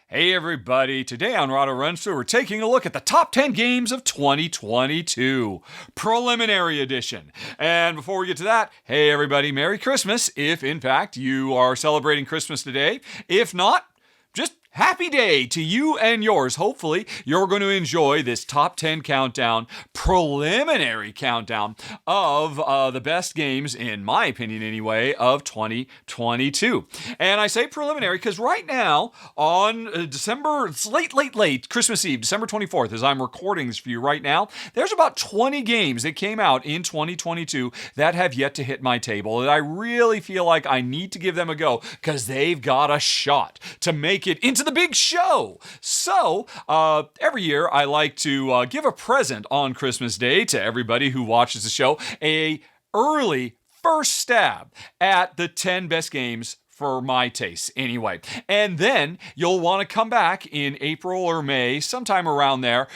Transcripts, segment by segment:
Hey everybody, today on Rahdo Runs Through, we're taking a look at the top 10 games of 2022, preliminary edition. And before we get to that, hey everybody, Merry Christmas, if in fact you are celebrating Christmas today. If not, just happy day to you and yours. Hopefully, you're going to enjoy this top 10 countdown, preliminary countdown of the best games, in my opinion anyway, of 2022. And I say preliminary because right now, on December, it's late, Christmas Eve, December 24th, as I'm recording this for you right now, there's about 20 games that came out in 2022 that have yet to hit my table. And I really feel like I need to give them a go because they've got a shot to make it into the big show. So, every year I like to give a present on Christmas Day to everybody who watches the show, a early first stab at the 10 best games for my taste anyway. And then you'll want to come back in April or May, sometime around there,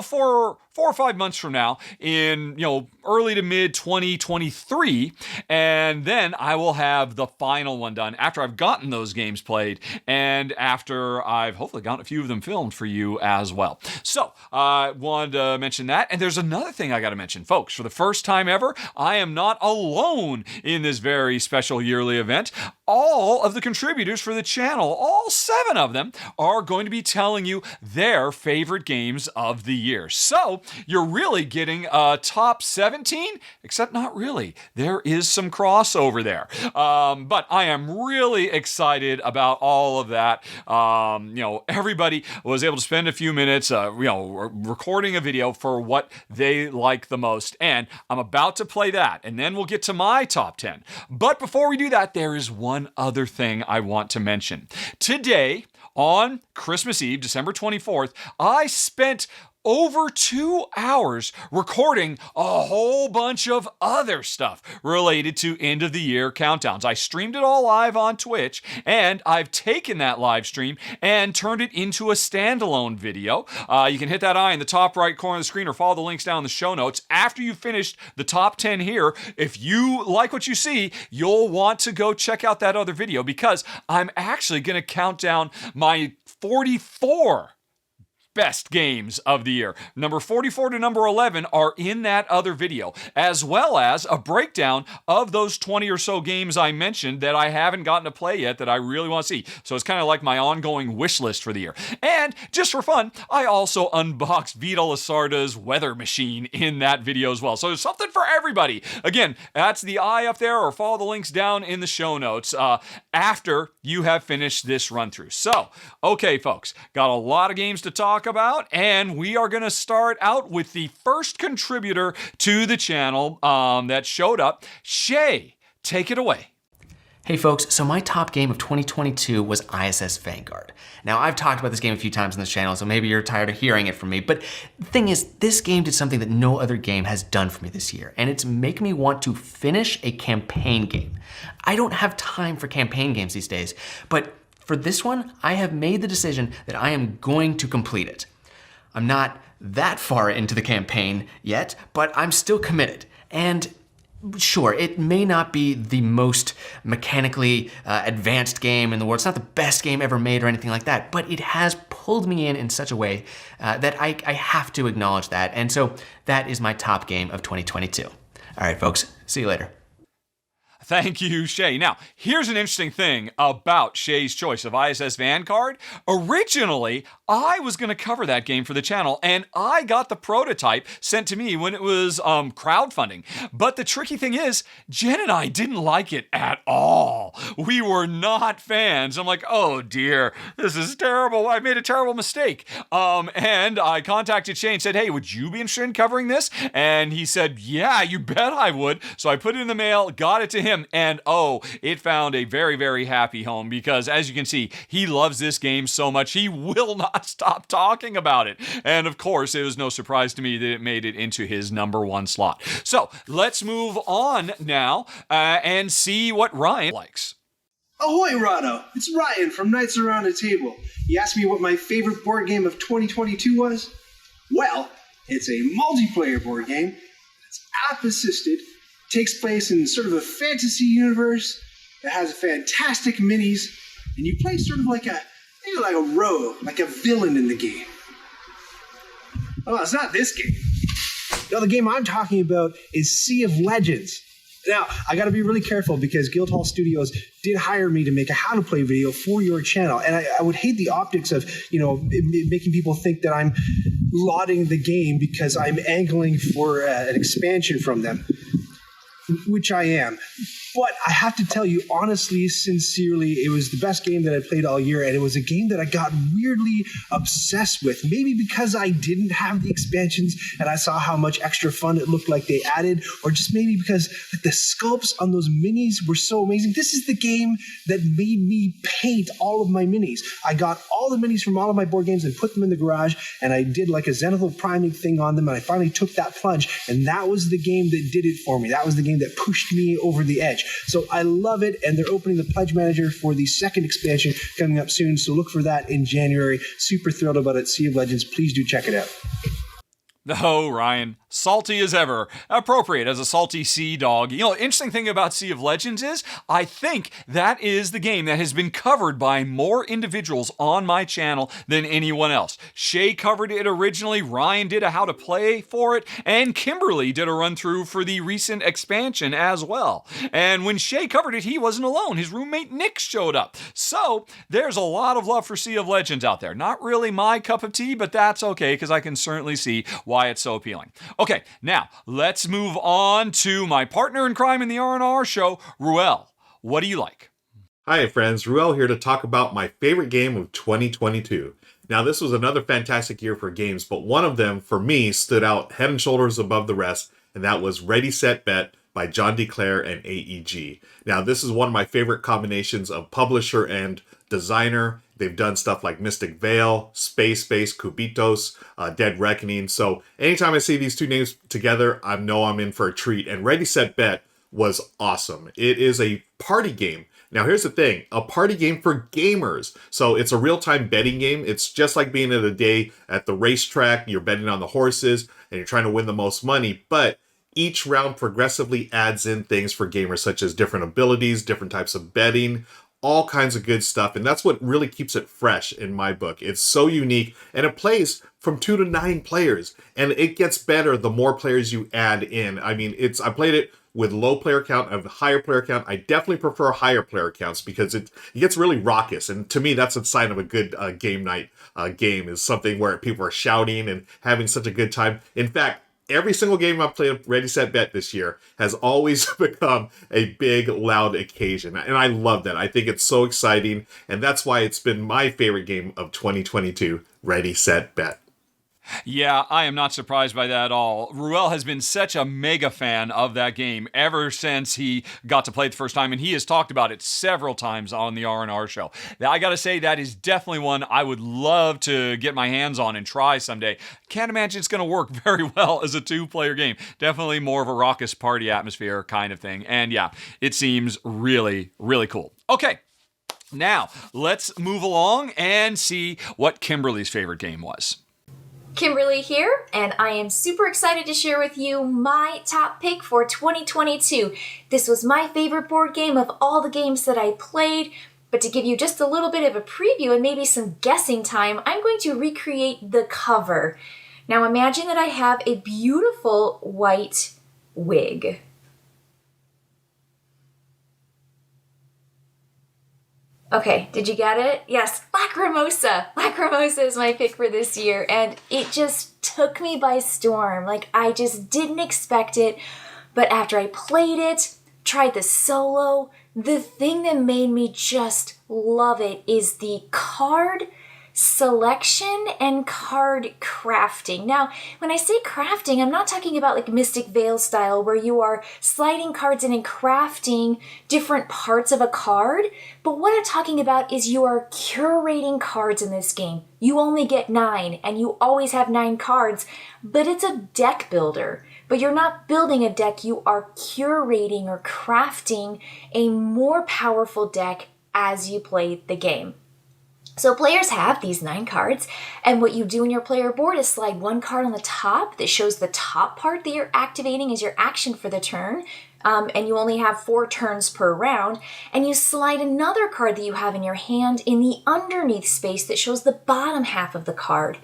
for 4 or 5 months from now, in early to mid 2023, and then I will have the final one done after I've gotten those games played and after I've hopefully gotten a few of them filmed for you as well. So I wanted to mention that. And there's another thing I got to mention, folks. For the first time ever, I am not alone in this very special yearly event. All of the contributors for the channel, all 7 of them, are going to be telling you their favorite games of the year. So you're really getting a top 17, except not really. There is some crossover there. But I am really excited about all of that. Everybody was able to spend a few minutes, recording a video for what they like the most. And I'm about to play that, and then we'll get to my top 10. But before we do that, there is one other thing I want to mention. Today, on Christmas Eve, December 24th, I spent over 2 hours recording a whole bunch of other stuff related to end of the year countdowns. I streamed it all live on Twitch, and I've taken that live stream and turned it into a standalone video. You can hit that eye in the top right corner of the screen or follow the links down in the show notes. After you've finished the top 10 here, if you like what you see, you'll want to go check out that other video because I'm actually going to count down my 44 best games of the year. Number 44 to number 11 are in that other video, as well as a breakdown of those 20 or so games I mentioned that I haven't gotten to play yet that I really want to see. So it's kind of like my ongoing wish list for the year. And just for fun, I also unboxed Vita Lasarda's weather machine in that video as well. So there's something for everybody. Again, that's the eye up there, or follow the links down in the show notes after you have finished this run through. So, okay, folks, got a lot of games to talk about, and we are going to start out with the first contributor to the channel that showed up. Shea, take it away. Hey folks, so my top game of 2022 was ISS Vanguard. Now I've talked about this game a few times on this channel, so maybe you're tired of hearing it from me, but the thing is, this game did something that no other game has done for me this year, and it's making me want to finish a campaign game. I don't have time for campaign games these days, but for this one, I have made the decision that I am going to complete it. I'm not that far into the campaign yet, but I'm still committed. And sure, it may not be the most mechanically advanced game in the world. It's not the best game ever made or anything like that, but it has pulled me in such a way that I have to acknowledge that. And so that is my top game of 2022. All right, folks, see you later. Thank you, Shea. Now, here's an interesting thing about Shea's choice of ISS Vanguard. Originally, I was going to cover that game for the channel, and I got the prototype sent to me when it was crowdfunding. But the tricky thing is, Jen and I didn't like it at all. We were not fans. I'm like, oh dear, this is terrible. I made a terrible mistake. And I contacted Shea and said, hey, would you be interested in covering this? And he said, yeah, you bet I would. So I put it in the mail, got it to him, and it found a very, very happy home because, as you can see, he loves this game so much he will not stop talking about it. And of course, it was no surprise to me that it made it into his number 1 slot. So let's move on now and see what Ryan likes. Ahoy, Rahdo! It's Ryan from Knights Around a Table. You asked me what my favorite board game of 2022 was? Well, it's a multiplayer board game. It's app-assisted, takes place in sort of a fantasy universe that has fantastic minis, and you play sort of like a You're like a rogue, like a villain in the game. Oh, it's not this game. No, the game I'm talking about is Sea of Legends. Now, I got to be really careful because Guildhall Studios did hire me to make a how-to-play video for your channel, and I would hate the optics of, making people think that I'm lauding the game because I'm angling for an expansion from them, which I am. But I have to tell you, honestly, sincerely, it was the best game that I played all year, and it was a game that I got weirdly obsessed with. Maybe because I didn't have the expansions and I saw how much extra fun it looked like they added, or just maybe because the sculpts on those minis were so amazing. This is the game that made me paint all of my minis. I got all the minis from all of my board games and put them in the garage, and I did like a zenithal priming thing on them, and I finally took that plunge, and that was the game that did it for me. That was the game that pushed me over the edge. So I love it, and they're opening the Pledge Manager for the second expansion coming up soon, so look for that in January. Super thrilled about it. Sea of Legends, please do check it out. Oh, Ryan, salty as ever. Appropriate as a salty sea dog. Interesting thing about Sea of Legends is, I think that is the game that has been covered by more individuals on my channel than anyone else. Shea covered it originally, Ryan did a how to play for it, and Kimberly did a run through for the recent expansion as well. And when Shea covered it, he wasn't alone. His roommate Nick showed up. So there's a lot of love for Sea of Legends out there. Not really my cup of tea, but that's okay, because I can certainly see why it's so appealing. Okay, now let's move on to my partner in crime in the R&R show, Ruel. What do you like? Hi friends, Ruel here to talk about my favorite game of 2022. Now this was another fantastic year for games, but one of them for me stood out head and shoulders above the rest, and that was Ready Set Bet by John DeClaire and AEG. Now this is one of my favorite combinations of publisher and designer. They've done stuff like Mystic Veil, Space, Cubitos, Dead Reckoning. So anytime I see these two names together, I know I'm in for a treat. And Ready Set Bet was awesome. It is a party game. Now here's the thing, a party game for gamers. So it's a real-time betting game. It's just like being at a day at the racetrack. You're betting on the horses and you're trying to win the most money. But each round progressively adds in things for gamers, such as different abilities, different types of betting, all kinds of good stuff, and that's what really keeps it fresh in my book. It's so unique, and it plays from 2 to 9 players, and it gets better the more players you add in. I mean, I played it with low player count, a higher player count. I definitely prefer higher player counts because it gets really raucous, and to me, that's a sign of a good game night game, is something where people are shouting and having such a good time. In fact, every single game I've played Ready, Set, Bet this year has always become a big, loud occasion. And I love that. I think it's so exciting. And that's why it's been my favorite game of 2022, Ready, Set, Bet. Yeah, I am not surprised by that at all. Ruel has been such a mega fan of that game ever since he got to play it the first time, and he has talked about it several times on the R&R show. Now, I gotta say, that is definitely one I would love to get my hands on and try someday. Can't imagine it's gonna work very well as a 2-player game. Definitely more of a raucous party atmosphere kind of thing. And yeah, it seems really, really cool. Okay, now let's move along and see what Kimberly's favorite game was. Kimberly here, and I am super excited to share with you my top pick for 2022. This was my favorite board game of all the games that I played, but to give you just a little bit of a preview and maybe some guessing time, I'm going to recreate the cover. Now imagine that I have a beautiful white wig. Okay, did you get it? Yes, Lacrimosa. Lacrimosa is my pick for this year, and it just took me by storm. Like, I just didn't expect it, but after I played it, tried the solo, the thing that made me just love it is the card selection and card crafting. Now, when I say crafting, I'm not talking about like Mystic Veil style where you are sliding cards in and crafting different parts of a card, but what I'm talking about is you are curating cards in this game. You only get 9 and you always have 9 cards, but it's a deck builder. But you're not building a deck, you are curating or crafting a more powerful deck as you play the game. So players have these 9 cards, and what you do in your player board is slide 1 card on the top that shows the top part that you're activating as your action for the turn. and you only have 4 turns per round, and you slide another card that you have in your hand in the underneath space that shows the bottom half of the card.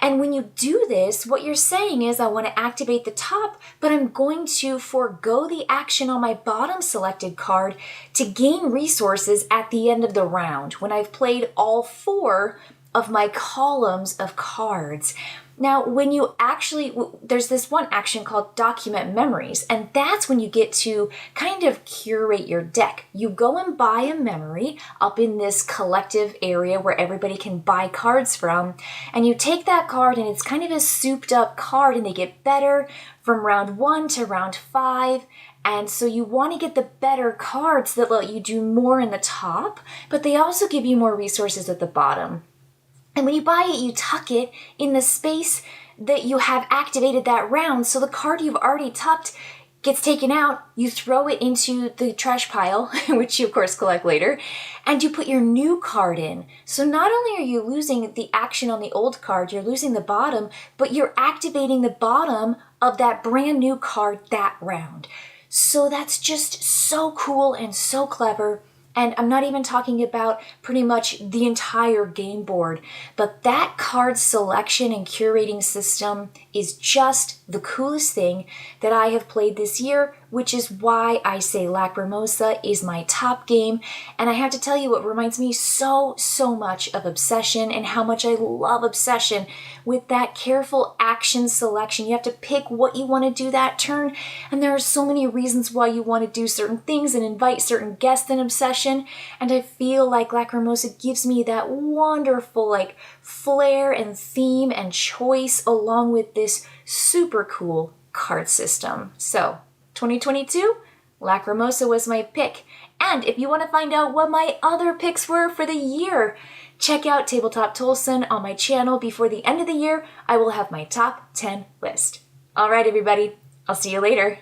And when you do this, what you're saying is, I want to activate the top, but I'm going to forego the action on my bottom selected card to gain resources at the end of the round when I've played all 4 of my columns of cards. Now, when you actually, there's this one action called Document Memories, and that's when you get to kind of curate your deck. You go and buy a memory up in this collective area where everybody can buy cards from, and you take that card, and it's kind of a souped up card, and they get better from round 1 to round 5. And so you want to get the better cards that let you do more in the top, but they also give you more resources at the bottom. And when you buy it, you tuck it in the space that you have activated that round. So the card you've already tucked gets taken out, you throw it into the trash pile, which you of course collect later, and you put your new card in. So not only are you losing the action on the old card, you're losing the bottom, but you're activating the bottom of that brand new card that round. So that's just so cool and so clever. And I'm not even talking about pretty much the entire game board, but that card selection and curating system is just the coolest thing that I have played this year, which is why I say Lacrimosa is my top game. And I have to tell you, it reminds me so much of Obsession, and how much I love Obsession with that careful action selection. You have to pick what you want to do that turn, and there are so many reasons why you want to do certain things and invite certain guests in Obsession, and I feel like Lacrimosa gives me that wonderful flair and theme and choice, along with this super cool card system. So 2022, Lacrimosa was my pick. And if you want to find out what my other picks were for the year, check out Tabletop Tolson on my channel. Before the end of the year, I will have my top 10 list. All right, everybody, I'll see you later.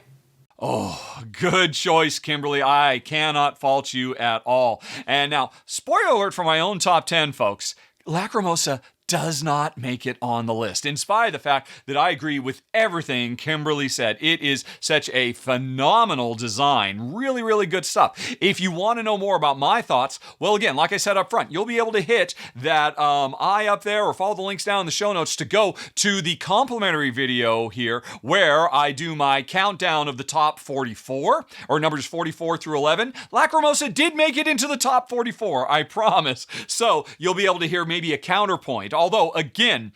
Oh, good choice, Kimberly. I cannot fault you at all. And now, spoiler alert for my own top 10, folks. Lacrimosa does not make it on the list, in spite of the fact that I agree with everything Kimberly said. It is such a phenomenal design. Really, really good stuff. If you want to know more about my thoughts, well, again, like I said up front, you'll be able to hit that eye up there or follow the links down in the show notes to go to the complimentary video here where I do my countdown of the top 44, or numbers 44 through 11. Lacrimosa did make it into the top 44, I promise. So you'll be able to hear maybe a counterpoint. Although, again,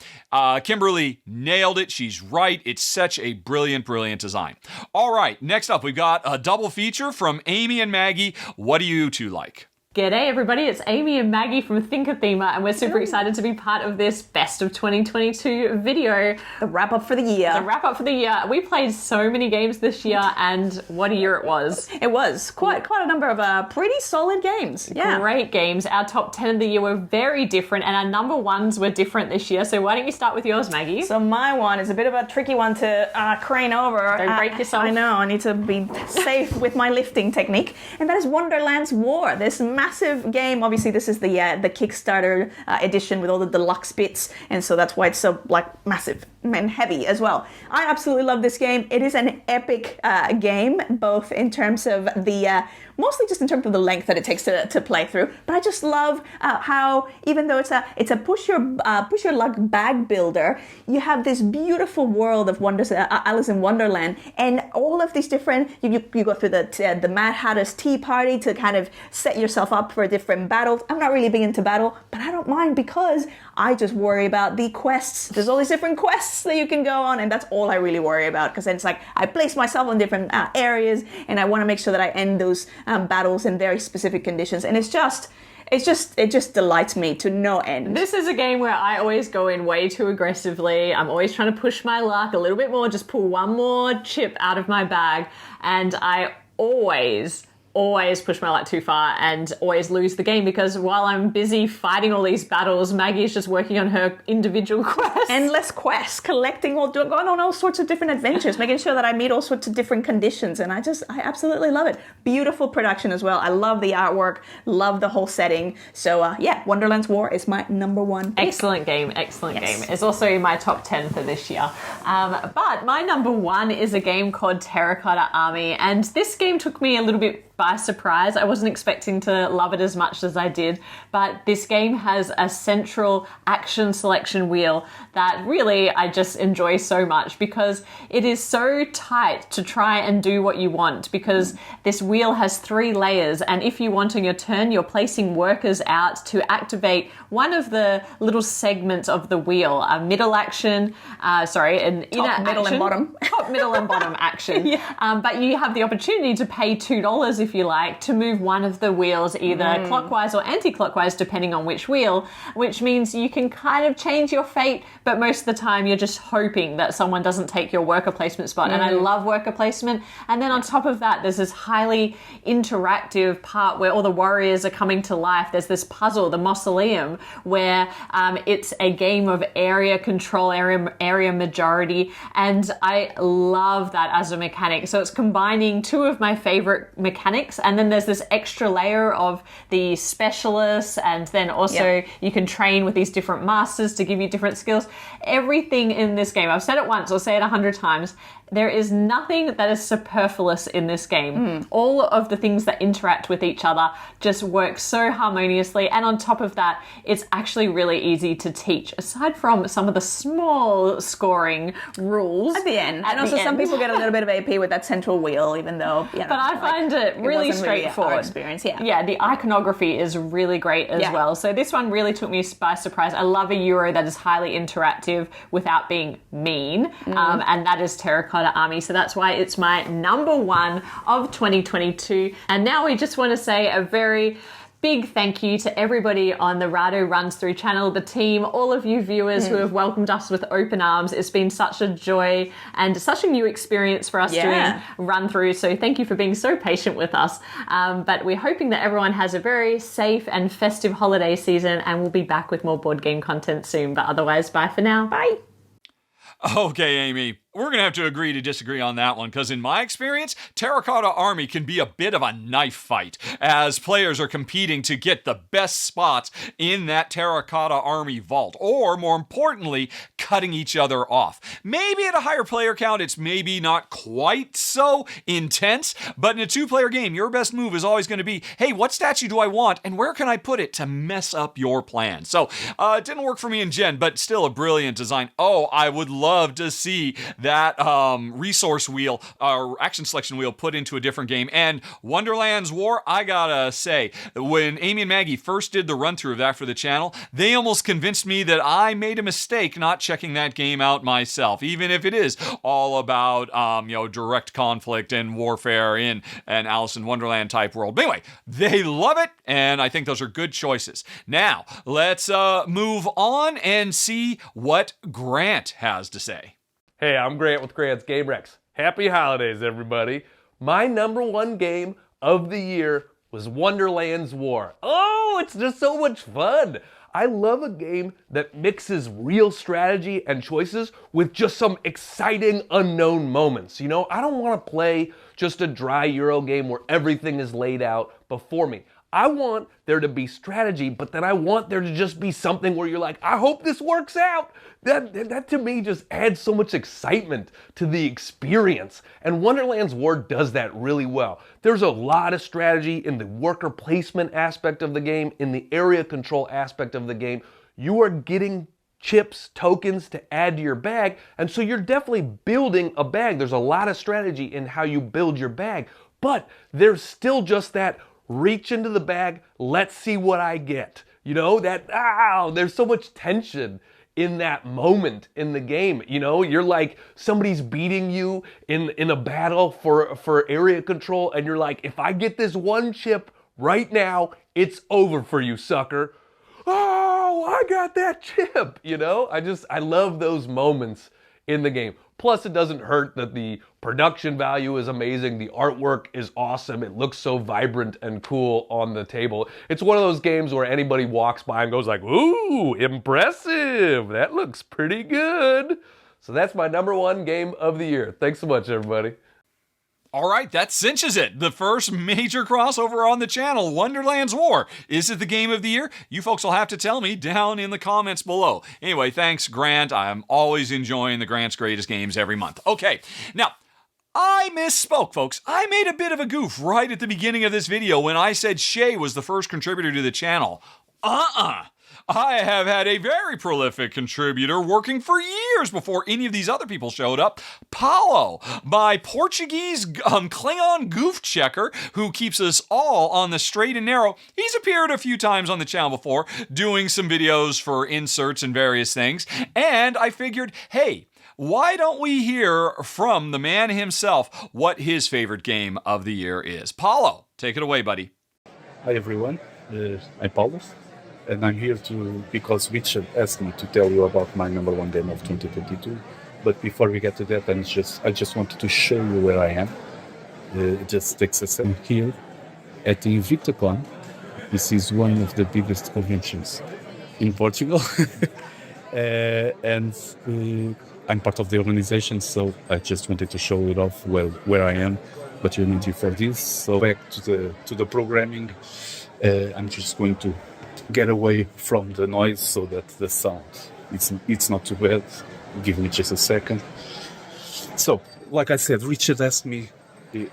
Kimberly nailed it. She's right. It's such a brilliant, brilliant design. All right, next up, we've got a double feature from Amy and Maggie. What do you two like? G'day everybody, it's Amy and Maggie from Thinkathema, and we're super excited to be part of this Best of 2022 video. The wrap up for the year. The wrap up for the year. We played so many games this year, and what a year it was. It was quite a number of pretty solid games. Yeah. Great games. Our top 10 of the year were very different, and our number ones were different this year. So why don't you start with yours, Maggie? So my one is a bit of a tricky one to crane over. Don't break yourself. I know, I need to be safe with my lifting technique. And that is Wonderland's War. This massive game. Obviously, this is the Kickstarter edition with all the deluxe bits, and so that's why it's so massive and heavy as well. I absolutely love this game. It is an epic game, both in terms of the mostly just in terms of the length that it takes to play through. But I just love how, even though it's a push your luck bag builder, you have this beautiful world of wonders, Alice in Wonderland, and all of these different. You go through the Mad Hatter's Tea Party to kind of set yourself up for different battles. I'm not really big into battle, but I don't mind because I just worry about the quests. There's all these different quests that you can go on, and that's all I really worry about, because then it's like I place myself in different areas, and I want to make sure that I end those battles in very specific conditions, and it just delights me to no end. This is a game where I always go in way too aggressively. I'm always trying to push my luck a little bit more, just pull one more chip out of my bag, and I always always push my luck too far and always lose the game, because while I'm busy fighting all these battles, Maggie is just working on her individual quests. Endless quests, collecting, going on all sorts of different adventures, making sure that I meet all sorts of different conditions, and I absolutely love it. Beautiful production as well. I love the artwork, love the whole setting. So yeah, Wonderland's War is my number one pick. Excellent game. It's also my top 10 for this year. But my number one is a game called Terracotta Army, and this game took me a little bit by surprise. I wasn't expecting to love it as much as I did, but this game has a central action selection wheel that really I just enjoy so much, because it is so tight to try and do what you want, because this wheel has 3 layers, and if you want on your turn, you're placing workers out to activate one of the little segments of the wheel, a middle action, an inner middle, action, and bottom. top, middle, and bottom action. Yeah. But you have the opportunity to pay $2 if you like to move one of the wheels either clockwise or anti-clockwise, depending on which wheel, which means you can kind of change your fate, but most of the time you're just hoping that someone doesn't take your worker placement spot. And I love worker placement. And then on top of that, there's this highly interactive part where all the warriors are coming to life. There's this puzzle, the mausoleum, where it's a game of area control, area majority, and I love that as a mechanic. So it's combining 2 of my favorite mechanics, and then there's this extra layer of the specialists, and then also you can train with these different masters to give you different skills. Everything in this game, I've said it once, I'll say it 100 times, there is nothing that is superfluous in this game. All of the things that interact with each other just work so harmoniously, and on top of that, it's actually really easy to teach, aside from some of the small scoring rules. At the end. And also some people get a little bit of AP with that central wheel, even though, But I find it really straightforward. Our experience, Yeah, the iconography is really great as well. So this one really took me by surprise. I love a Euro that is highly interactive without being mean, and that is Terracotta Army. So that's why it's my number one of 2022. And now we just want to say a very big thank you to everybody on the Rahdo Runs Through channel, the team, all of you viewers who have welcomed us with open arms. It's been such a joy and such a new experience for us doing Run Through. So thank you for being so patient with us. But we're hoping that everyone has a very safe and festive holiday season, and we'll be back with more board game content soon. But otherwise, bye for now. Bye. Okay, Amy, we're going to have to agree to disagree on that one, because in my experience, Terracotta Army can be a bit of a knife fight as players are competing to get the best spots in that Terracotta Army vault, or more importantly, cutting each other off. Maybe at a higher player count, it's maybe not quite so intense, but in a 2-player game, your best move is always going to be, hey, what statue do I want, and where can I put it to mess up your plan? So, it didn't work for me in Gen, but still a brilliant design. Oh, I would love to see that resource wheel or action selection wheel put into a different game. And Wonderland's War, I gotta say, when Amy and Maggie first did the run through of that for the channel, they almost convinced me that I made a mistake not checking that game out myself, even if it is all about direct conflict and warfare in an Alice in Wonderland type world. But anyway, they love it, and I think those are good choices. Now let's move on and see what Grant has to say. Hey, I'm Grant with Grant's Game Rex. Happy holidays, everybody. My number one game of the year was Wonderland's War. Oh, it's just so much fun. I love a game that mixes real strategy and choices with just some exciting unknown moments. You know, I don't want to play just a dry Euro game where everything is laid out before me. I want there to be strategy, but then I want there to just be something where you're like, I hope this works out. That to me just adds so much excitement to the experience. And Wonderland's War does that really well. There's a lot of strategy in the worker placement aspect of the game, in the area control aspect of the game. You are getting chips, tokens to add to your bag, and so you're definitely building a bag. There's a lot of strategy in how you build your bag, but there's still just that reach into the bag, let's see what I get. You know, there's so much tension in that moment in the game. You know, you're like, somebody's beating you in a battle for area control, and you're like, if I get this one chip right now, it's over for you, sucker. Oh, I got that chip. You know, I love those moments in the game. Plus, it doesn't hurt that the production value is amazing, the artwork is awesome, it looks so vibrant and cool on the table. It's one of those games where anybody walks by and goes like, ooh, impressive, that looks pretty good. So that's my number one game of the year. Thanks so much, everybody. All right, that cinches it. The first major crossover on the channel, Wonderland's War. Is it the game of the year? You folks will have to tell me down in the comments below. Anyway, thanks, Grant. I'm always enjoying the Grant's Greatest Games every month. Okay, now, I misspoke, folks. I made a bit of a goof right at the beginning of this video when I said Shea was the first contributor to the channel. I have had a very prolific contributor working for years before any of these other people showed up. Paulo, my Portuguese Klingon goof checker who keeps us all on the straight and narrow. He's appeared a few times on the channel before, doing some videos for inserts and various things. And I figured, hey, why don't we hear from the man himself what his favorite game of the year is? Paulo, take it away, buddy. Hi everyone, I'm Paulo. And I'm here because Richard asked me to tell you about my number one game of 2022. But before we get to that, I just wanted to show you where I am. It just takes a second here at the InvictaCon. This is one of the biggest conventions in Portugal. and I'm part of the organization, so I just wanted to show it off where I am. But you need you for this. So back to the programming, I'm just going to get away from the noise so that the sound it's not too bad. Give me just a second. So, like I said, Richard asked me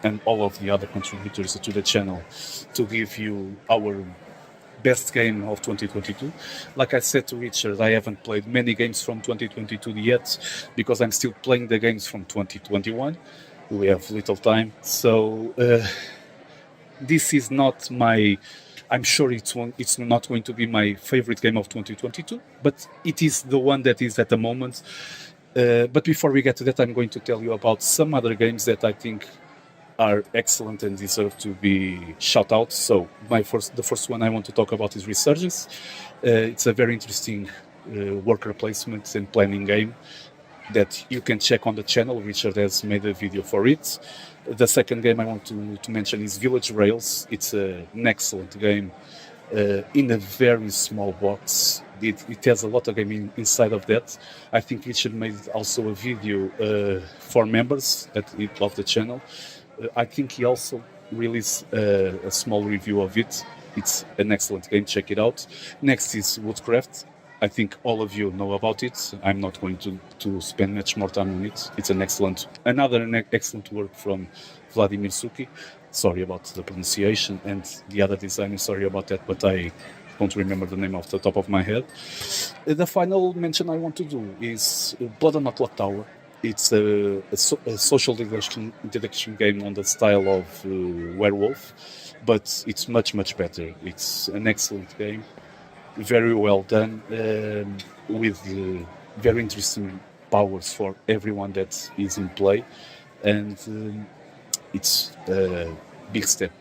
and all of the other contributors to the channel to give you our best game of 2022. Like I said to Richard, I haven't played many games from 2022 yet because I'm still playing the games from 2021. We have little time, so this is not my. I'm sure it's not going to be my favorite game of 2022, but it is the one that is at the moment. But before we get to that, I'm going to tell you about some other games that I think are excellent and deserve to be shout out. So the first one I want to talk about is Resurgence. It's a very interesting worker placement and planning game that you can check on the channel. Richard has made a video for it. The second game I want to mention is Village Rails. It's an excellent game in a very small box. It has a lot of game inside of that. I think Richard made also a video for members of the channel. I think he also released a small review of it. It's an excellent game, check it out. Next is Woodcraft. I think all of you know about it. I'm not going to spend much more time on it. It's another excellent work from Vladimir Suki. Sorry about the pronunciation, and the other designer, sorry about that, but I don't remember the name off the top of my head. The final mention I want to do is Blood on the Clock Tower. It's a social deduction game on the style of Werewolf, but it's much, much better. It's an excellent game. Very well done, with very interesting powers for everyone that is in play, and it's a big step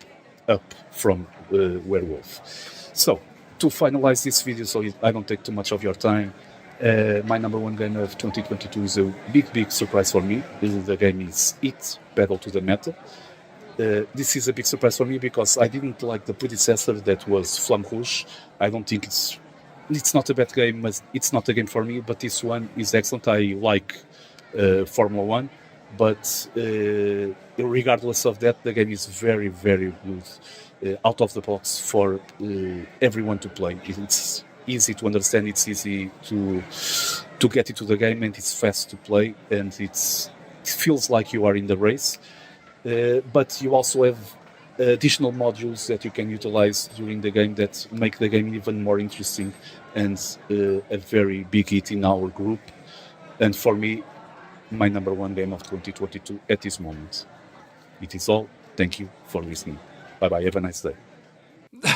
up from Werewolf. So, to finalize this video, so I don't take too much of your time, my number one game of 2022 is a big surprise for me. The game is It, Battle to the Meta. This is a big surprise for me because I didn't like the predecessor that was Flamme Rouge. I don't think it's not a bad game, but it's not a game for me, but this one is excellent. I like Formula 1, but regardless of that, the game is very, very good, out of the box for everyone to play. It's easy to understand, it's easy to get into the game, and it's fast to play, and it feels like you are in the race. But you also have additional modules that you can utilize during the game that make the game even more interesting, and a very big hit in our group. And for me, my number one game of 2022 at this moment. It is all. Thank you for listening. Bye bye. Have a nice day.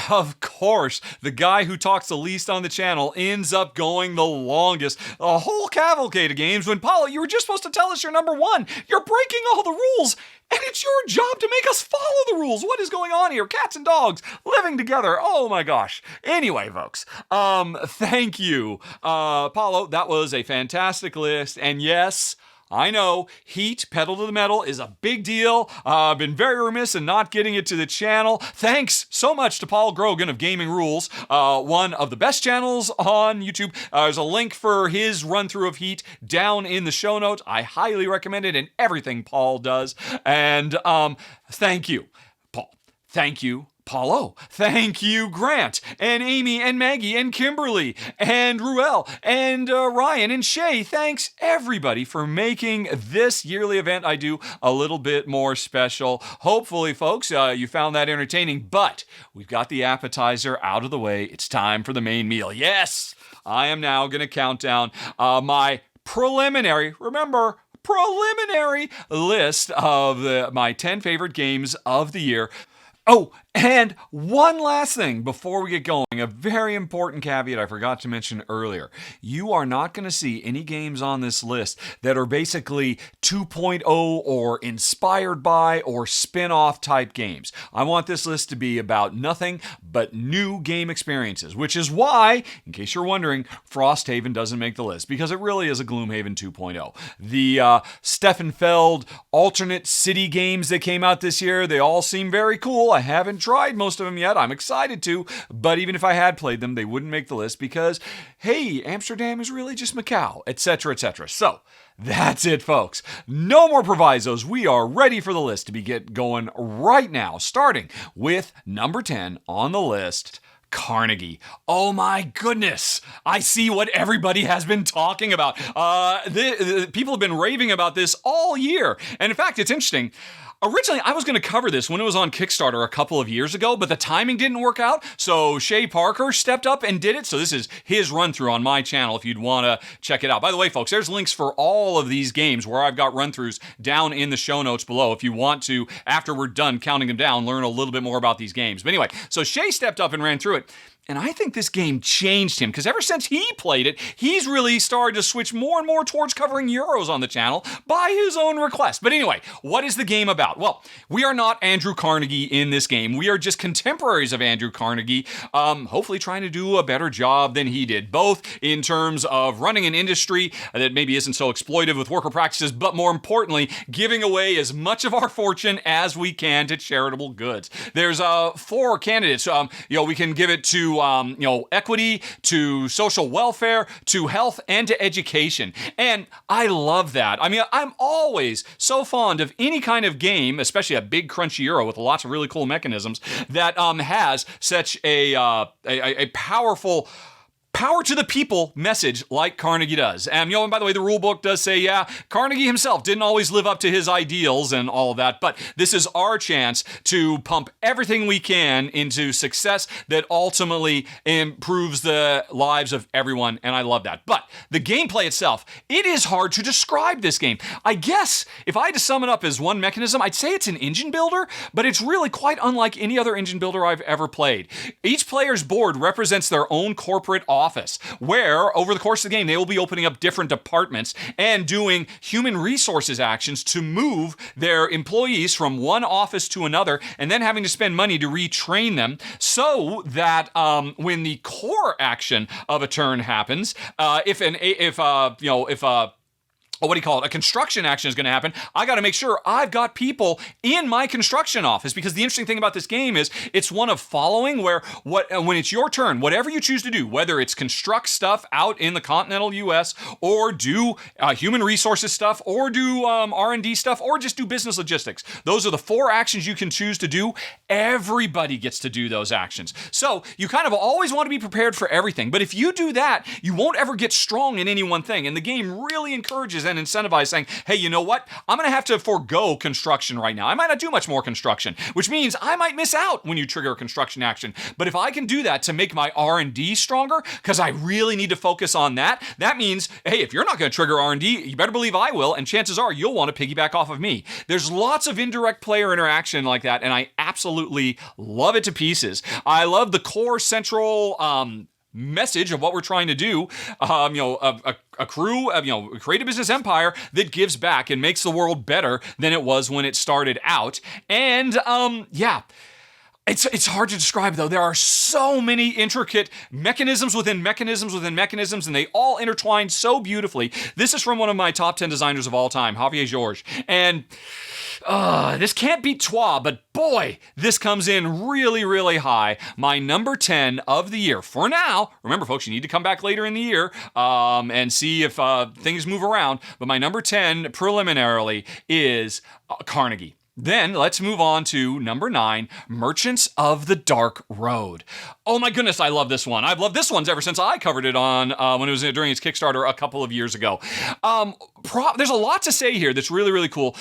Of course, the guy who talks the least on the channel ends up going the longest. A whole cavalcade of games when, Paulo, you were just supposed to tell us you're number one. You're breaking all the rules, and it's your job to make us follow the rules. What is going on here? Cats and dogs living together. Oh my gosh. Anyway, folks, thank you. Paulo, that was a fantastic list, and yes, I know, heat, pedal to the metal, is a big deal. I've been very remiss in not getting it to the channel. Thanks so much to Paul Grogan of Gaming Rules, one of the best channels on YouTube. There's a link for his run-through of Heat down in the show notes. I highly recommend it and everything Paul does. And thank you, Paul. Thank you, Paulo. Thank you, Grant, and Amy, and Maggie, and Kimberly, and Ruel, and Ryan, and Shea. Thanks, everybody, for making this yearly event I do a little bit more special. Hopefully, folks, you found that entertaining, but we've got the appetizer out of the way. It's time for the main meal. Yes, I am now going to count down my preliminary, remember, preliminary list of my 10 favorite games of the year. Oh, and one last thing before we get going, a very important caveat I forgot to mention earlier. You are not going to see any games on this list that are basically 2.0 or inspired by or spin-off type games. I want this list to be about nothing but new game experiences, which is why, in case you're wondering, Frosthaven doesn't make the list, because it really is a Gloomhaven 2.0. The Steffenfeld alternate city games that came out this year, they all seem very cool. I haven't tried most of them yet. I'm excited to, but even if I had played them, they wouldn't make the list because, hey, Amsterdam is really just Macau, etc., etc. So, that's it, folks. No more provisos. We are ready for the list to get going right now, starting with number 10 on the list, Carnegie. Oh my goodness. I see what everybody has been talking about. People have been raving about this all year. And in fact, it's interesting. Originally, I was going to cover this when it was on Kickstarter a couple of years ago, but the timing didn't work out, so Shea Parker stepped up and did it. So this is his run-through on my channel if you'd want to check it out. By the way, folks, there's links for all of these games where I've got run-throughs down in the show notes below if you want to, after we're done counting them down, learn a little bit more about these games. But anyway, so Shea stepped up and ran through it. And I think this game changed him, because ever since he played it, he's really started to switch more and more towards covering Euros on the channel by his own request. But anyway, what is the game about? Well, we are not Andrew Carnegie in this game. We are just contemporaries of Andrew Carnegie, hopefully trying to do a better job than he did, both in terms of running an industry that maybe isn't so exploitive with worker practices, but more importantly, giving away as much of our fortune as we can to charitable goods. There's 4 candidates. We can give it to equity, to social welfare, to health, and to education. And I love that. I mean, I'm always so fond of any kind of game, especially a big crunchy Euro with lots of really cool mechanisms, that has such a powerful power to the people message like Carnegie does. And by the way, the rule book does say, yeah, Carnegie himself didn't always live up to his ideals and all of that, but this is our chance to pump everything we can into success that ultimately improves the lives of everyone, and I love that. But the gameplay itself, it is hard to describe this game. I guess if I had to sum it up as one mechanism, I'd say it's an engine builder, but it's really quite unlike any other engine builder I've ever played. Each player's board represents their own corporate office, where over the course of the game they will be opening up different departments and doing human resources actions to move their employees from one office to another, and then having to spend money to retrain them so that when the core action of a turn happens, a construction action is going to happen, I got to make sure I've got people in my construction office, because the interesting thing about this game is it's one of following, where when it's your turn, whatever you choose to do, whether it's construct stuff out in the continental US, or do human resources stuff, or do R&D stuff, or just do business logistics. Those are the 4 actions you can choose to do. Everybody gets to do those actions. So you kind of always want to be prepared for everything. But if you do that, you won't ever get strong in any one thing. And the game really encourages and incentivized saying, hey, you know what? I'm going to have to forego construction right now. I might not do much more construction, which means I might miss out when you trigger a construction action. But if I can do that to make my R&D stronger, because I really need to focus on that, that means, hey, if you're not going to trigger R&D, you better believe I will, and chances are you'll want to piggyback off of me. There's lots of indirect player interaction like that, and I absolutely love it to pieces. I love the core central message of what we're trying to do. A crew, create a business empire that gives back and makes the world better than it was when it started out. And It's hard to describe, though. There are so many intricate mechanisms within mechanisms within mechanisms, and they all intertwine so beautifully. This is from one of my top 10 designers of all time, Javier George. And this can't be Trois, but boy, this comes in really, really high. My number 10 of the year. For now, remember, folks, you need to come back later in the year and see if things move around. But my number 10 preliminarily is Carnegie. Then let's move on to number 9, Merchants of the Dark Road. Oh my goodness, I love this one. I've loved this one ever since I covered it on when it was during its Kickstarter a couple of years ago. There's a lot to say here that's really, really cool.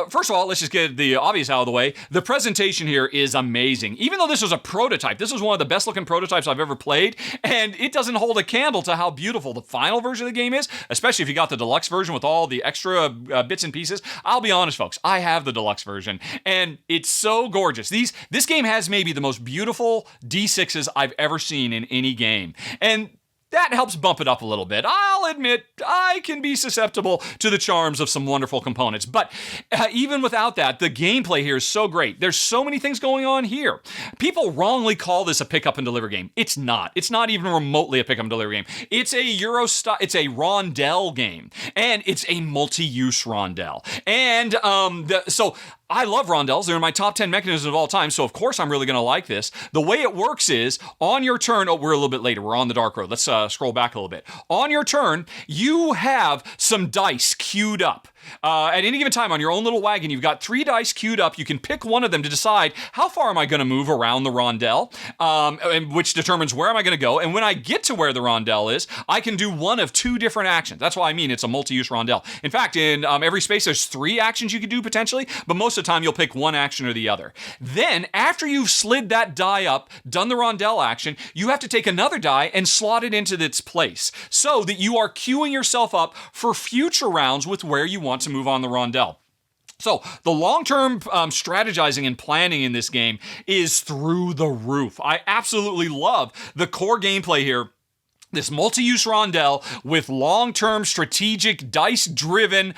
First of all, let's just get the obvious out of the way. The presentation here is amazing. Even though this was a prototype, this was one of the best looking prototypes I've ever played, and it doesn't hold a candle to how beautiful the final version of the game is, especially if you got the deluxe version with all the extra bits and pieces. I'll be honest, folks, I have the deluxe version, and it's so gorgeous. This game has maybe the most beautiful D6s I've ever seen in any game, and that helps bump it up a little bit. I'll admit I can be susceptible to the charms of some wonderful components, but even without that, the gameplay here is so great. There's so many things going on here. People wrongly call this a pick up and deliver game. It's not. It's not even remotely a pick up and deliver game. It's a it's a rondelle game, and it's a multi-use rondelle. And so I love rondelles. They're in my top 10 mechanisms of all time, so of course I'm really going to like this. The way it works is, on your turn, we're a little bit later. We're on the Dark Road. Let's scroll back a little bit. On your turn, you have some dice queued up. At any given time on your own little wagon, you've got 3 dice queued up. You can pick one of them to decide how far am I going to move around the rondelle, which determines where am I going to go. And when I get to where the rondelle is, I can do one of 2 different actions. That's why I mean it's a multi-use rondelle. In fact, in every space, there's 3 actions you could do potentially, but most of the time you'll pick one action or the other. Then, after you've slid that die up, done the rondelle action, you have to take another die and slot it into its place so that you are queuing yourself up for future rounds with where you want to move on the rondelle. So the long-term strategizing and planning in this game is through the roof. I absolutely love the core gameplay here. This multi-use rondelle with long-term strategic dice-driven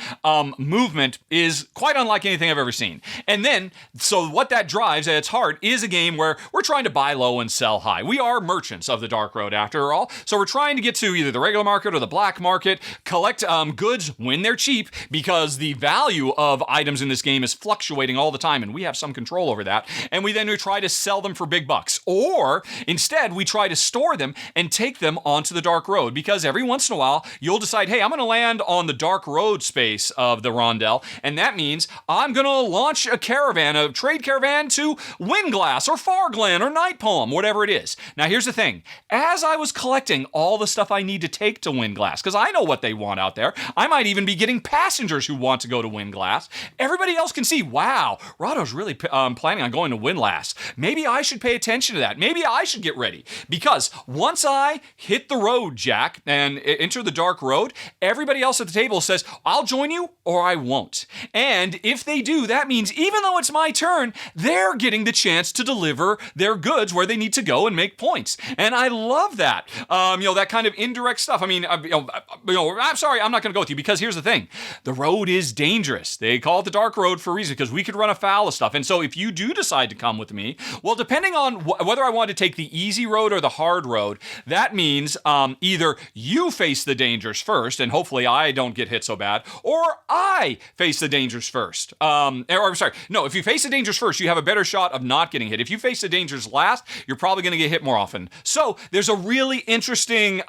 movement is quite unlike anything I've ever seen. And then, so what that drives at its heart is a game where we're trying to buy low and sell high. We are merchants of the Dark Road after all, so we're trying to get to either the regular market or the black market, collect goods when they're cheap, because the value of items in this game is fluctuating all the time, and we have some control over that. And we try to sell them for big bucks. Or, instead, we try to store them and take them onto the Dark Road, because every once in a while you'll decide, hey, I'm going to land on the Dark Road space of the rondelle, and that means I'm going to launch a trade caravan to Windglass or Farglen or Night Poem, whatever it is. Now here's the thing, as I was collecting all the stuff I need to take to Windglass, because I know what they want out there, I might even be getting passengers who want to go to Windglass. Everybody else can see, wow, Rahdo's really planning on going to Windglass. Maybe I should pay attention to that. Maybe I should get ready, because once I hit the road, Jack, and enter the Dark Road, everybody else at the table says, I'll join you or I won't. And if they do, that means even though it's my turn, they're getting the chance to deliver their goods where they need to go and make points. And I love that. That kind of indirect stuff. I mean, I'm sorry, I'm not going to go with you, because here's the thing. The road is dangerous. They call it the Dark Road for a reason, because we could run afoul of stuff. And so if you do decide to come with me, well, depending on whether I want to take the easy road or the hard road, that means either you face the dangers first, and hopefully I don't get hit so bad, or I face the dangers first. If you face the dangers first, you have a better shot of not getting hit. If you face the dangers last, you're probably going to get hit more often. So there's a really interesting,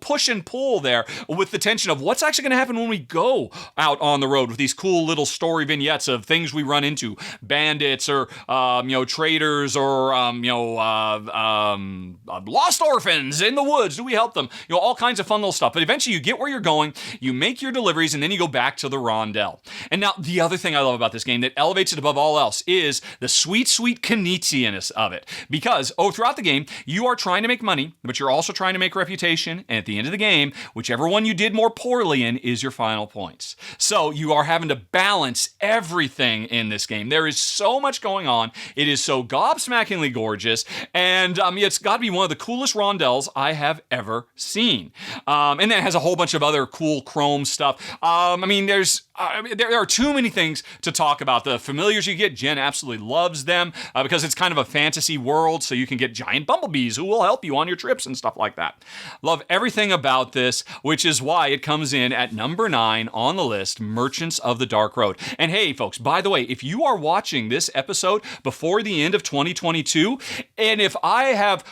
push and pull there with the tension of what's actually going to happen when we go out on the road with these cool little story vignettes of things we run into, bandits or traders or lost orphans in the woods, Do we help them? All kinds of fun little stuff. But eventually you get where you're going, you make your deliveries, and then you go back to the rondel. And now the other thing I love about this game that elevates it above all else is the sweet, sweet Knizia-ness of it. Because, throughout the game, you are trying to make money, but you're also trying to make reputation. And at the end of the game, whichever one you did more poorly in is your final points. So you are having to balance everything in this game. There is so much going on. It is so gobsmackingly gorgeous. And it's got to be one of the coolest rondels I have ever seen. And then it has a whole bunch of other cool chrome stuff. There are too many things to talk about. The familiars you get, Jen absolutely loves them because it's kind of a fantasy world, so you can get giant bumblebees who will help you on your trips and stuff like that. Love everything about this, which is why it comes in at number 9 on the list, Merchants of the Dark Road. And hey, folks, by the way, if you are watching this episode before the end of 2022, and if I have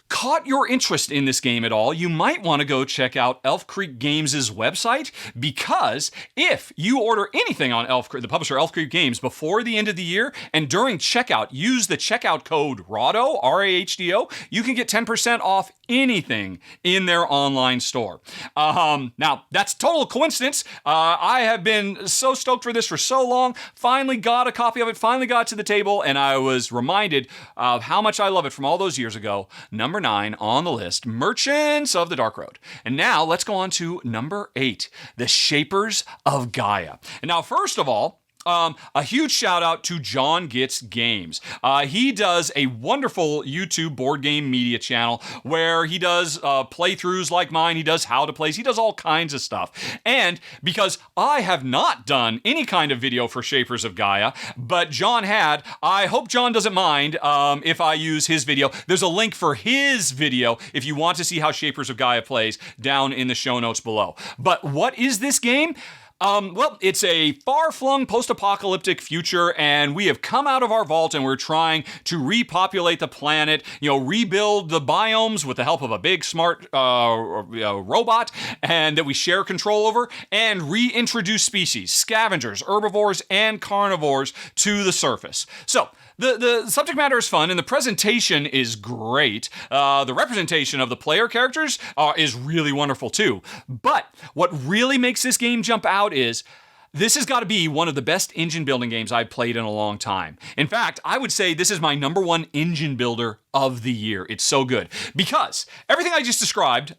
caught your interest in this game at all, you might want to go check out Elf Creek Games' website, because if you order anything on the publisher Elf Creek Games before the end of the year and during checkout, use the checkout code RAHDO, R-A-H-D-O, you can get 10% off anything in their online store. Now, that's total coincidence. I have been so stoked for this for so long, finally got a copy of it, finally got to the table, and I was reminded of how much I love it from all those years ago. Number 9 on the list, Merchants of the Dark Road. And now let's go on to number 8, The Shapers of Gaia. And now, first of all, a huge shout out to John Gets Games. He does a wonderful YouTube board game media channel where he does playthroughs like mine. He does how to plays. He does all kinds of stuff. And because I have not done any kind of video for Shapers of Gaia, but John had, I hope John doesn't mind if I use his video. There's a link for his video if you want to see how Shapers of Gaia plays down in the show notes below. But what is this game? Well, it's a far-flung post-apocalyptic future, and we have come out of our vault and we're trying to repopulate the planet, rebuild the biomes with the help of a big, smart robot and that we share control over, and reintroduce species, scavengers, herbivores, and carnivores to the surface. So, the subject matter is fun, and the presentation is great. The representation of the player characters is really wonderful, too. But what really makes this game jump out is this has got to be one of the best engine building games I've played in a long time. In fact, I would say this is my number 1 engine builder of the year. It's so good. Because everything I just described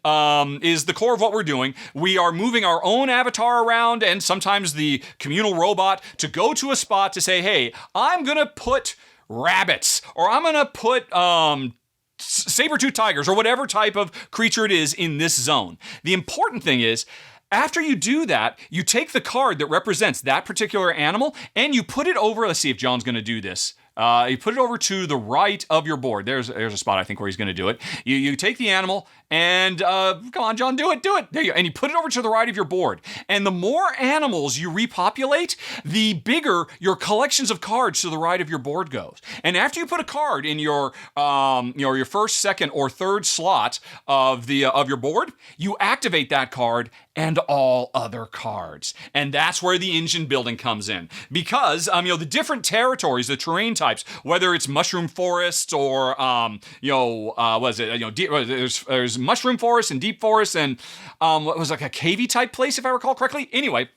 is the core of what we're doing. We are moving our own avatar around, and sometimes the communal robot to go to a spot to say, hey, I'm going to put rabbits, or I'm going to put saber-toothed tigers, or whatever type of creature it is in this zone. The important thing is, after you do that, you take the card that represents that particular animal and you put it over, let's see if John's going to do this. You put it over to the right of your board. There's a spot I think where he's going to do it. You take the animal and come on, John, do it. There you go. And you put it over to the right of your board. And the more animals you repopulate, the bigger your collections of cards to the right of your board goes. And after you put a card in your first, second, or third slot of your board, you activate that card and all other cards. And that's where the engine building comes in. Because, the different territories, the terrain types, whether it's mushroom forests or, there's mushroom forest and deep forest and, what was like a cavey type place, if I recall correctly. Anyway,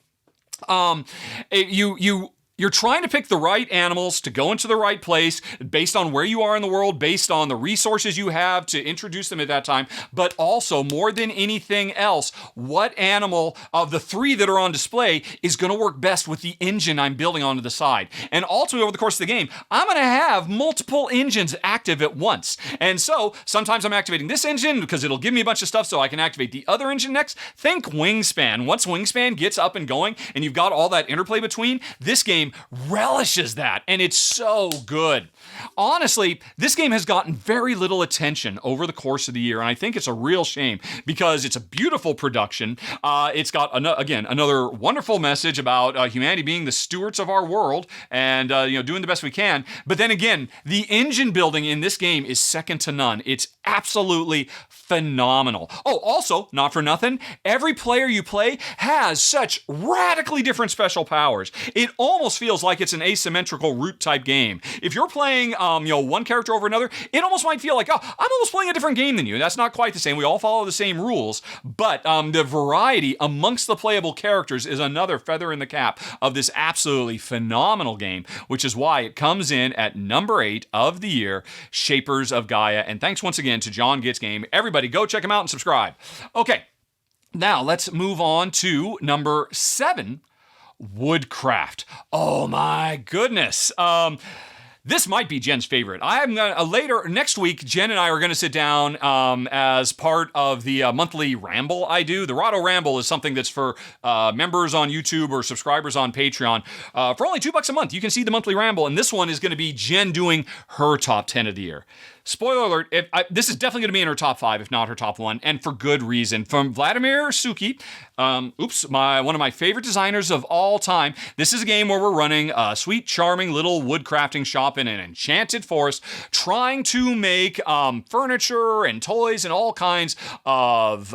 you're trying to pick the right animals to go into the right place based on where you are in the world, based on the resources you have to introduce them at that time, but also, more than anything else, what animal of the 3 that are on display is going to work best with the engine I'm building onto the side. And ultimately, over the course of the game, I'm going to have multiple engines active at once. And so, sometimes I'm activating this engine because it'll give me a bunch of stuff so I can activate the other engine next. Think Wingspan. Once Wingspan gets up and going and you've got all that interplay between, this game relishes that, and it's so good. Honestly, this game has gotten very little attention over the course of the year, and I think it's a real shame because it's a beautiful production. It's got, another wonderful message about humanity being the stewards of our world and doing the best we can. But then again, the engine building in this game is second to none. It's absolutely phenomenal. Oh, also, not for nothing, every player you play has such radically different special powers. It almost feels like it's an asymmetrical route type game. If you're playing, one character over another, it almost might feel like, oh, I'm almost playing a different game than you. That's not quite the same. We all follow the same rules, but the variety amongst the playable characters is another feather in the cap of this absolutely phenomenal game, which is why it comes in at number 8 of the year, Shapers of Gaia. And thanks once again to John Gets Game. Everybody go check him out and subscribe. Okay, now let's move on to number 7, Woodcraft. Oh my goodness. This might be Jen's favorite. I'm gonna later next week. Jen and I are going to sit down as part of the monthly ramble I do. The Rahdo Ramble is something that's for members on YouTube or subscribers on Patreon. For only $2 a month, you can see the monthly ramble, and this one is going to be Jen doing her top 10 of the year. Spoiler alert, this is definitely going to be in her top 5, if not her top 1, and for good reason. From Vladimir Suki, one of my favorite designers of all time. This is a game where we're running a sweet, charming little woodcrafting shop in an enchanted forest, trying to make furniture and toys and all kinds of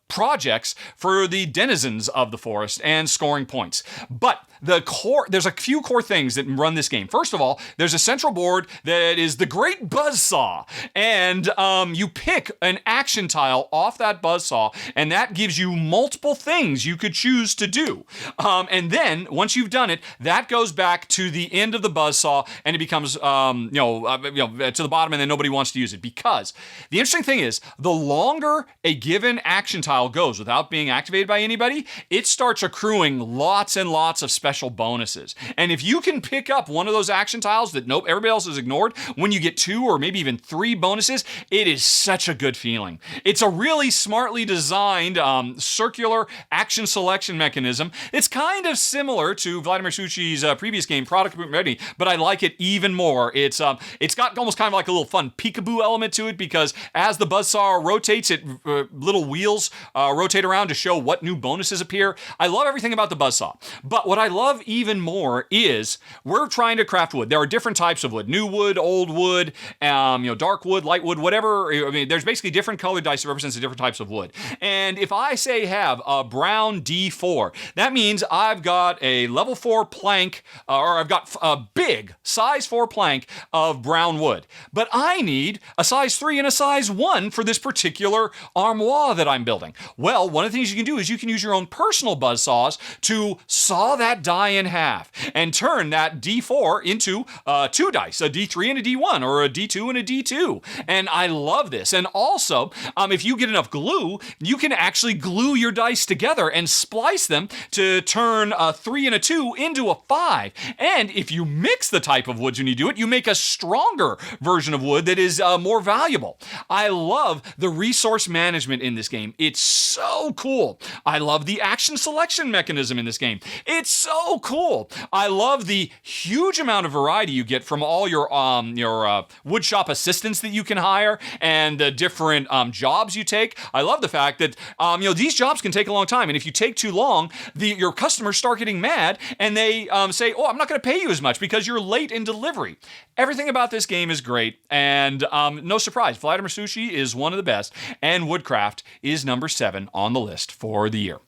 projects for the denizens of the forest and scoring points. But there's a few core things that run this game. First of all, there's a central board that is the Great Buzzsaw, and you pick an action tile off that buzzsaw, and that gives you multiple things you could choose to do. And then once you've done it, that goes back to the end of the buzzsaw, and it becomes to the bottom, and then nobody wants to use it. Because the interesting thing is, the longer a given action tile goes without being activated by anybody, it starts accruing lots and lots of special bonuses. And if you can pick up one of those action tiles that everybody else has ignored, when you get 2 or maybe even 3 bonuses, it is such a good feeling. It's a really smartly designed circular action selection mechanism. It's kind of similar to Vladimir Suchi's previous game, Product Ready, but I like it even more. It's got almost kind of like a little fun peekaboo element to it, because as the buzzsaw rotates, little wheels rotate around to show what new bonuses appear. I love everything about the buzzsaw. But what I love even more is we're trying to craft wood. There are different types of wood: new wood, old wood, dark wood, light wood, whatever. I mean, there's basically different colored dice that represents the different types of wood. And if I say have a brown D4, that means I've got a level 4 plank, or I've got a big size 4 plank of brown wood. But I need a size 3 and a size 1 for this particular armoire that I'm building. Well, one of the things you can do is you can use your own personal buzzsaws to saw that die in half and turn that D4 into 2 dice, a D3 and a D1, or a D2 and a D2. And I love this. And also, if you get enough glue, you can actually glue your dice together and splice them to turn a 3 and a 2 into a 5. And if you mix the type of woods when you do it, you make a stronger version of wood that is more valuable. I love the resource management in this game. It's so cool. I love the action selection mechanism in this game. It's so cool. I love the huge amount of variety you get from all your woodshop assistants that you can hire and the different jobs you take. I love the fact that these jobs can take a long time, and if you take too long, your customers start getting mad and they say, "Oh, I'm not going to pay you as much because you're late in delivery." Everything about this game is great, and no surprise, Vladimir Suchi is one of the best, and Woodcraft is number 7 on the list for the year.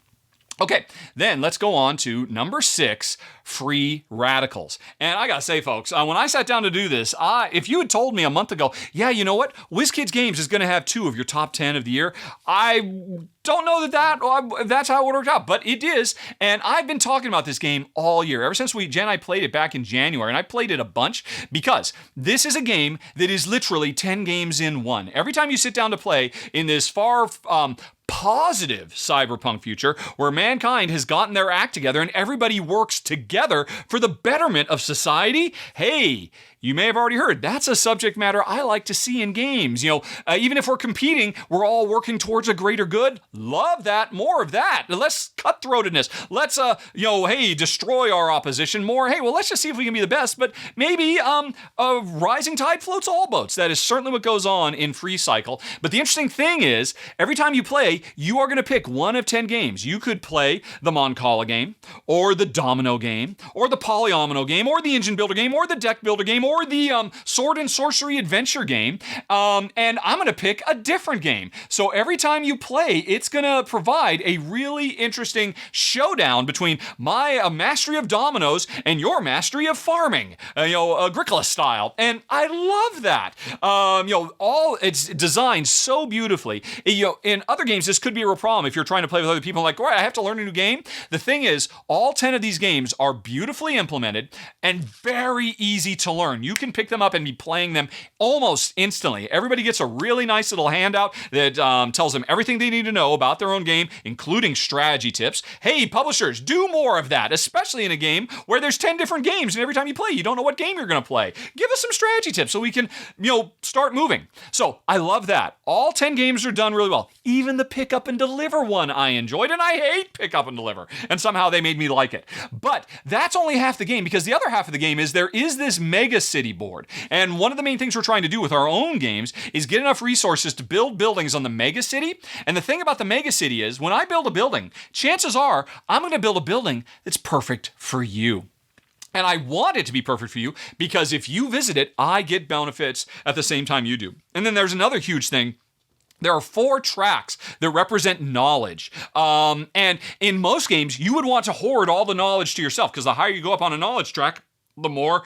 Okay, then let's go on to number 6, Free Radicals. And I gotta say, folks, when I sat down to do this, if you had told me a month ago, yeah, you know what, WizKids Games is gonna have 2 of your top 10 of the year, I don't know that's how it worked out, but it is. And I've been talking about this game all year, ever since Jen and I played it back in January, and I played it a bunch because this is a game that is literally 10 games in one. Every time you sit down to play in this far positive cyberpunk future where mankind has gotten their act together and everybody works together for the betterment of society, hey, you may have already heard, that's a subject matter I like to see in games. Even if we're competing, we're all working towards a greater good. Love that. More of that. Less cutthroatedness. Let's, destroy our opposition. More, hey, well, let's just see if we can be the best. But maybe a rising tide floats all boats. That is certainly what goes on in Free Cycle. But the interesting thing is, every time you play, you are going to pick one of 10 games. You could play the Moncala game, or the Domino game, or the Polyomino game, or the Engine Builder game, or the Deck Builder game, or the Sword and Sorcery Adventure game, and I'm going to pick a different game. So every time you play, it's going to provide a really interesting showdown between my mastery of dominoes and your mastery of farming, Agricola style. And I love that. All it's designed so beautifully. In other games, this could be a real problem if you're trying to play with other people. Like, all right, I have to learn a new game. The thing is, all 10 of these games are beautifully implemented and very easy to learn. You can pick them up and be playing them almost instantly. Everybody gets a really nice little handout that tells them everything they need to know about their own game, including strategy tips. Hey, publishers, do more of that, especially in a game where there's 10 different games, and every time you play, you don't know what game you're going to play. Give us some strategy tips so we can, start moving. So I love that. All 10 games are done really well. Even the pick up and deliver one I enjoyed, and I hate pick up and deliver. And somehow they made me like it. But that's only half the game, because the other half of the game is there is this mega city board. And one of the main things we're trying to do with our own games is get enough resources to build buildings on the mega city. And the thing about the mega city is when I build a building, chances are I'm going to build a building that's perfect for you. And I want it to be perfect for you because if you visit it, I get benefits at the same time you do. And then there's another huge thing. There are 4 tracks that represent knowledge. And in most games, you would want to hoard all the knowledge to yourself because the higher you go up on a knowledge track, the more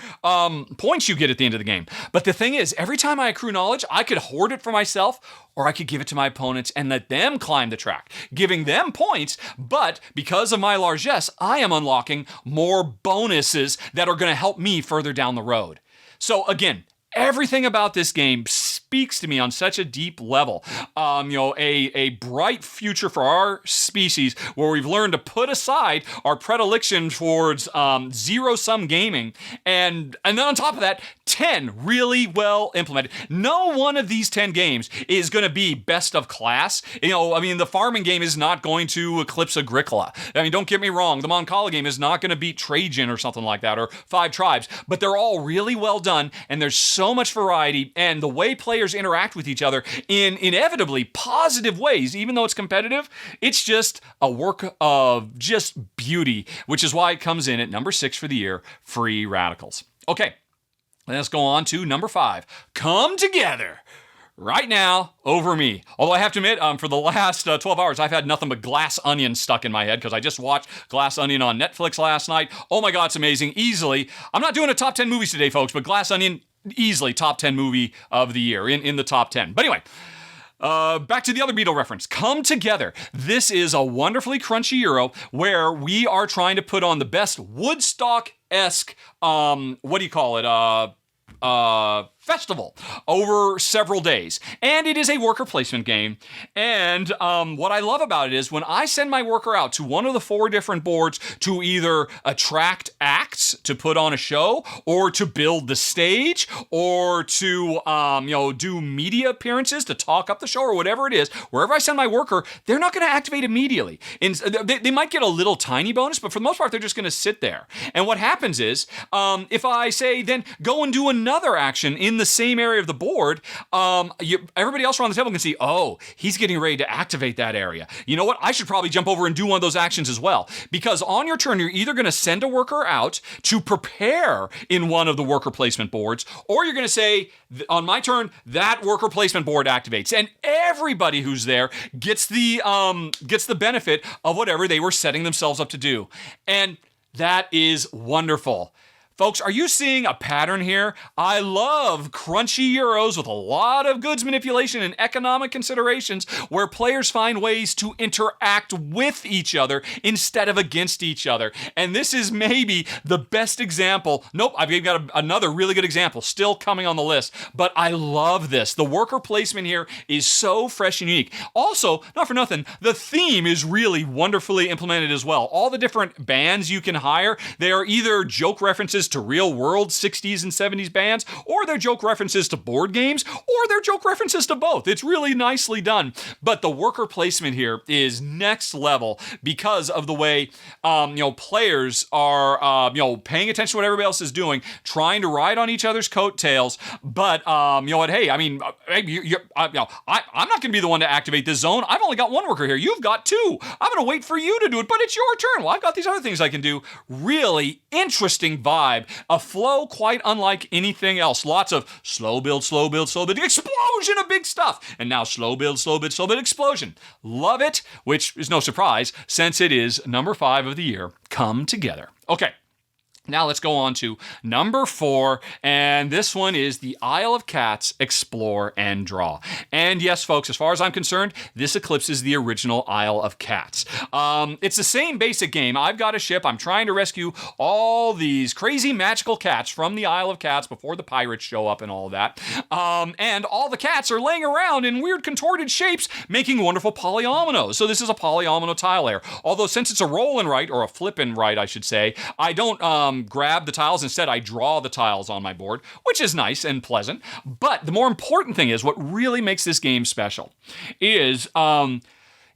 points you get at the end of the game. But the thing is, every time I accrue knowledge, I could hoard it for myself or I could give it to my opponents and let them climb the track, giving them points. But because of my largesse, I am unlocking more bonuses that are going to help me further down the road. So again, everything about this game speaks to me on such a deep level. A bright future for our species where we've learned to put aside our predilection towards zero-sum gaming. And then on top of that, 10 really well implemented. No one of these 10 games is going to be best of class. The farming game is not going to eclipse Agricola. Don't get me wrong. The Moncala game is not going to beat Trajan or something like that, or Five Tribes. But they're all really well done, and there's so much variety, and the way players interact with each other in inevitably positive ways, even though it's competitive, it's just a work of just beauty, which is why it comes in at number 6 for the year, Free Radicals. Okay, let's go on to number 5, Come Together. Right now, over me. Although I have to admit, for the last 12 hours, I've had nothing but Glass Onion stuck in my head because I just watched Glass Onion on Netflix last night. Oh my God, it's amazing. Easily. I'm not doing a top 10 movies today, folks, but Glass Onion, easily top 10 movie of the year, in the top 10. But anyway, back to the other Beatle reference. Come Together. This is a wonderfully crunchy Euro where we are trying to put on the best Woodstock-esque, festival over several days. And it is a worker placement game. And what I love about it is when I send my worker out to one of the 4 different boards to either attract acts to put on a show, or to build the stage, or to do media appearances to talk up the show, or whatever it is, wherever I send my worker, they're not going to activate immediately. They might get a little tiny bonus, but for the most part, they're just going to sit there. And what happens is, if I say, then go and do another action in the same area of the board, everybody else around the table can see, oh, he's getting ready to activate that area. You know what? I should probably jump over and do one of those actions as well. Because on your turn, you're either going to send a worker out to prepare in one of the worker placement boards, or you're going to say, on my turn, that worker placement board activates. And everybody who's there gets the benefit of whatever they were setting themselves up to do. And that is wonderful. Folks, are you seeing a pattern here? I love crunchy Euros with a lot of goods manipulation and economic considerations where players find ways to interact with each other instead of against each other. And this is maybe the best example. Nope, I've got another really good example still coming on the list, but I love this. The worker placement here is so fresh and unique. Also, not for nothing, the theme is really wonderfully implemented as well. All the different bands you can hire, they are either joke references to real world 60s and 70s bands, or they're joke references to board games, or they're joke references to both. It's really nicely done. But the worker placement here is next level because of the way players are paying attention to what everybody else is doing, trying to ride on each other's coattails. But I'm not going to be the one to activate this zone. I've only got one worker here. You've got 2. I'm going to wait for you to do it, but it's your turn. Well, I've got these other things I can do. Really interesting vibe vibe, a flow quite unlike anything else. Lots of slow build, slow build, slow build, explosion of big stuff, and now slow build, slow build, slow build, explosion. Love it, which is no surprise since it is number 5 of the year come together. Okay. Now let's go on to number 4, and this one is the Isle of Cats Explore and Draw. And yes, folks, as far as I'm concerned, this eclipses the original Isle of Cats. It's the same basic game. I've got a ship. I'm trying to rescue all these crazy magical cats from the Isle of Cats before the pirates show up and all of that. And all the cats are laying around in weird contorted shapes, making wonderful polyominoes. So this is a polyomino tile layer. Although since it's a roll and write, or a flip and write, I should say, I don't grab the tiles. Instead, I draw the tiles on my board, which is nice and pleasant. But the more important thing is what really makes this game special is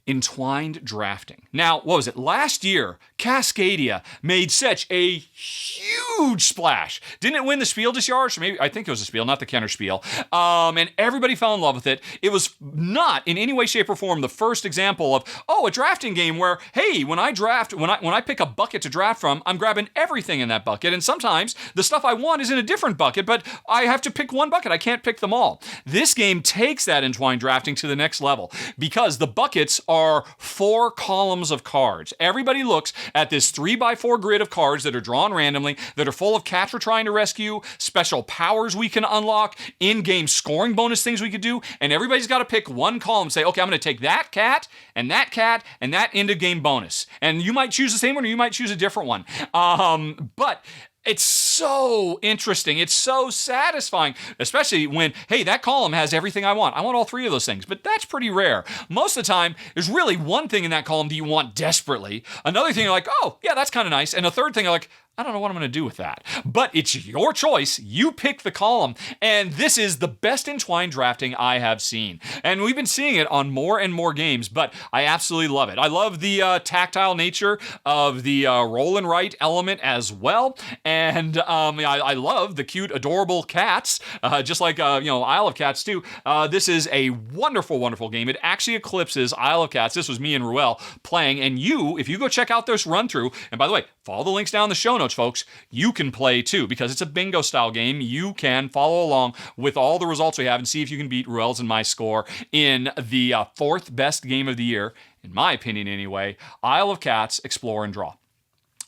entwined drafting. Now, what was it? Last year, Cascadia made such a huge splash. Didn't it win the Spiel des Jahres? Maybe, I think it was the Spiel, not the Kenner Spiel. And everybody fell in love with it. It was not in any way, shape, or form the first example of, a drafting game where, hey, when I pick a bucket to draft from, I'm grabbing everything in that bucket. And sometimes the stuff I want is in a different bucket, but I have to pick one bucket. I can't pick them all. This game takes that entwined drafting to the next level because the buckets are 4 columns of cards. Everybody looks at this 3x4 grid of cards that are drawn randomly, that are full of cats we're trying to rescue, special powers we can unlock, in-game scoring bonus things we could do, and everybody's got to pick one column and say, okay, I'm going to take that cat, and that end-of-game bonus. And you might choose the same one, or you might choose a different one. But it's so interesting. It's so satisfying, especially when, hey, that column has everything I want. I want all 3 of those things, but that's pretty rare. Most of the time, there's really one thing in that column that you want desperately. Another thing you're like, oh, yeah, that's kind of nice. And a third thing you're like, I don't know what I'm going to do with that. But it's your choice. You pick the column. And this is the best entwined drafting I have seen. And we've been seeing it on more and more games, but I absolutely love it. I love the tactile nature of the roll and write element as well. And I love the cute, adorable cats, just like, Isle of Cats too. This is a wonderful, wonderful game. It actually eclipses Isle of Cats. This was me and Ruel playing. And if you go check out this run through, and by the way, follow the links down in the show notes, folks, you can play too, because it's a bingo style game. You can follow along with all the results we have and see if you can beat Ruel's and my score in the 4th best game of the year, in my opinion anyway, Isle of Cats Explore and Draw.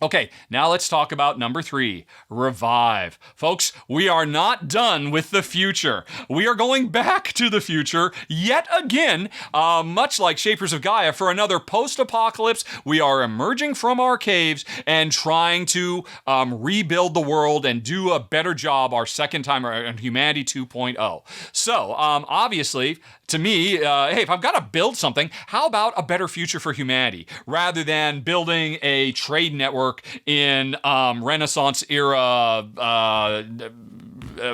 Okay, now let's talk about number 3, Revive. Folks, we are not done with the future. We are going back to the future yet again, much like Shapers of Gaia, for another post-apocalypse. We are emerging from our caves and trying to rebuild the world and do a better job our second time around, Humanity 2.0. So, obviously, to me, hey, if I've got to build something, how about a better future for humanity rather than building a trade network in Renaissance era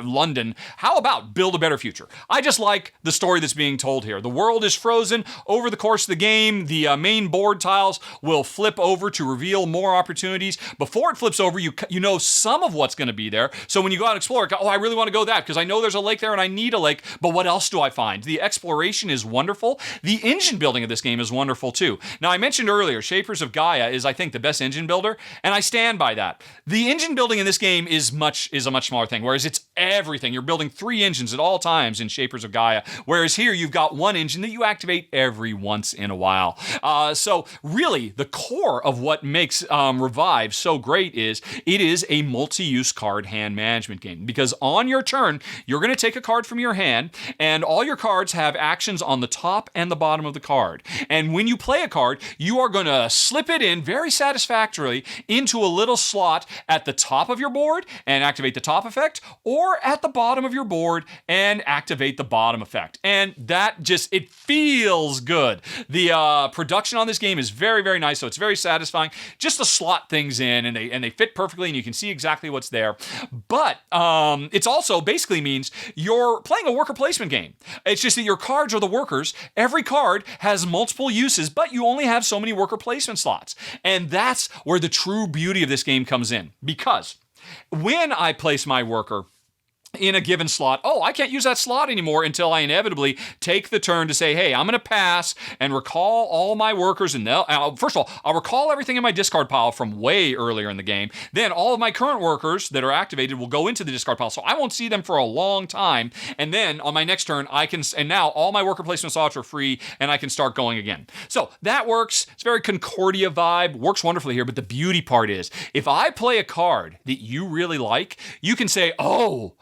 London? How about build a better future? I just like the story that's being told here. The world is frozen. Over the course of the game, the main board tiles will flip over to reveal more opportunities. Before it flips over, you know some of what's going to be there. So when you go out and explore, I really want to go that because I know there's a lake there and I need a lake, but what else do I find? The exploration is wonderful. The engine building of this game is wonderful too. Now, I mentioned earlier, Shapers of Gaia is, I think, the best engine builder, and I stand by that. The engine building in this game is a much smaller thing, whereas it's everything. You're building 3 engines at all times in Shapers of Gaia, whereas here you've got one engine that you activate every once in a while. So really, the core of what makes Revive so great is it is a multi-use card hand management game, because on your turn, you're going to take a card from your hand, and all your cards have actions on the top and the bottom of the card. And when you play a card, you are going to slip it in very satisfactorily into a little slot at the top of your board and activate the top effect, or at the bottom of your board and activate the bottom effect. And that just, it feels good. The production on this game is very, very nice, so it's very satisfying just to slot things in, and they fit perfectly, and you can see exactly what's there. But it's also basically means you're playing a worker placement game. It's just that your cards are the workers. Every card has multiple uses, but you only have so many worker placement slots. And that's where the true beauty of this game comes in. Because when I place my worker, in a given slot. Oh, I can't use that slot anymore until I inevitably take the turn to say, hey, I'm going to pass and recall all my workers. And first of all, I'll recall everything in my discard pile from way earlier in the game. Then all of my current workers that are activated will go into the discard pile. So I won't see them for a long time. And then on my next turn, and now all my worker placement slots are free and I can start going again. So that works. It's very Concordia vibe. Works wonderfully here. But the beauty part is, if I play a card that you really like, you can say, oh,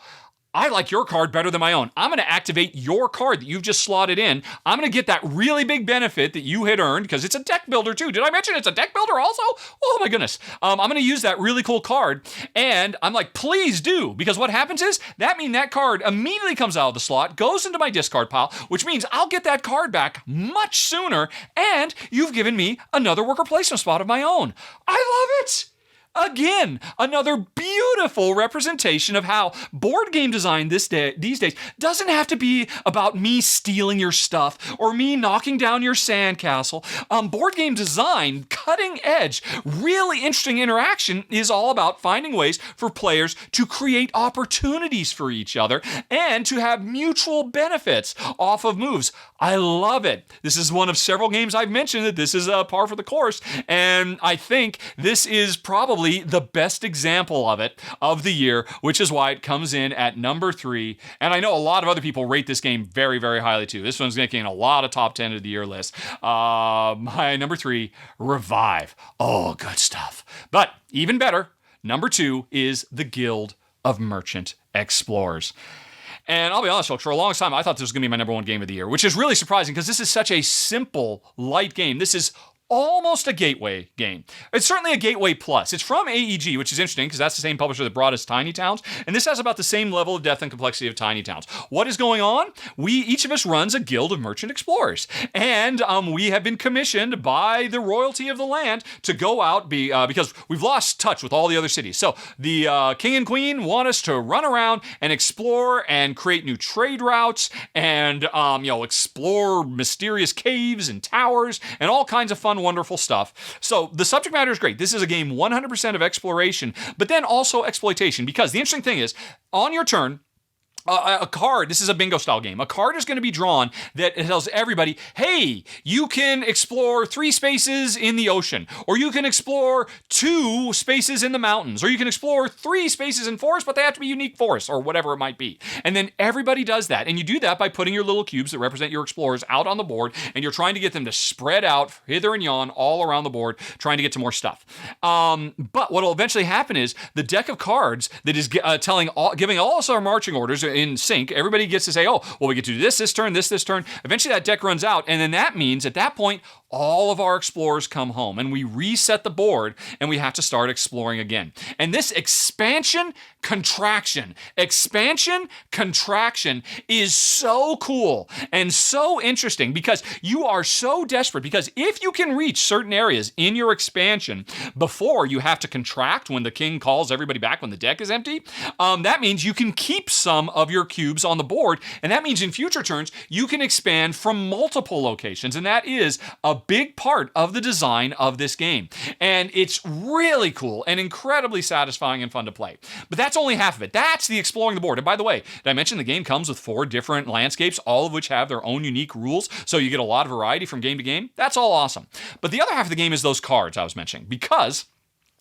I like your card better than my own. I'm going to activate your card that you've just slotted in. I'm going to get that really big benefit that you had earned because it's a deck builder too. Did I mention it's a deck builder also? Oh my goodness. I'm going to use that really cool card. And I'm like, please do. Because what happens is that card immediately comes out of the slot, goes into my discard pile, which means I'll get that card back much sooner. And you've given me another worker placement spot of my own. I love it. Again, another beautiful representation of how board game design these days doesn't have to be about me stealing your stuff or me knocking down your sandcastle. Board game design, cutting edge, really interesting interaction is all about finding ways for players to create opportunities for each other and to have mutual benefits off of moves. I love it. This is one of several games I've mentioned that this is par for the course, and I think this is probably the best example of it of the year, which is why it comes in at number 3. And I know a lot of other people rate this game very, very highly too. This one's making a lot of top 10 of the year lists. My number 3, Revive. Oh, good stuff. But even better, number 2 is the Guild of Merchant Explorers. And I'll be honest, folks, for a long time, I thought this was going to be my number 1 game of the year, which is really surprising because this is such a simple, light game. This is almost a gateway game. It's certainly a gateway plus. It's from AEG, which is interesting because that's the same publisher that brought us Tiny Towns, and this has about the same level of depth and complexity of Tiny Towns. What is going on? Each of us runs a guild of merchant explorers, and we have been commissioned by the royalty of the land to go out because we've lost touch with all the other cities. So the king and queen want us to run around and explore and create new trade routes and explore mysterious caves and towers and all kinds of fun, wonderful stuff. So the subject matter is great. This is a game 100% of exploration, but then also exploitation, because the interesting thing is, on your turn, a card, this is a bingo style game, a card is going to be drawn that tells everybody, hey, you can explore 3 spaces in the ocean, or you can explore 2 spaces in the mountains, or you can explore 3 spaces in forests, but they have to be unique forests, or whatever it might be. And then everybody does that. And you do that by putting your little cubes that represent your explorers out on the board, and you're trying to get them to spread out hither and yon all around the board, trying to get to more stuff. But what will eventually happen is the deck of cards that is giving all us our marching orders in sync, everybody gets to say, oh, well, we get to do this turn, this turn. Eventually that deck runs out, and then that means at that point, all of our explorers come home, and we reset the board, and we have to start exploring again. And this expansion, contraction is so cool and so interesting because you are so desperate, because if you can reach certain areas in your expansion before you have to contract when the king calls everybody back when the deck is empty, that means you can keep some of your cubes on the board, and that means in future turns you can expand from multiple locations, and that is a big part of the design of this game. And it's really cool and incredibly satisfying and fun to play. But that's only half of it. That's the exploring the board. And by the way, did I mention the game comes with 4 different landscapes, all of which have their own unique rules, so you get a lot of variety from game to game? That's all awesome. But the other half of the game is those cards I was mentioning, because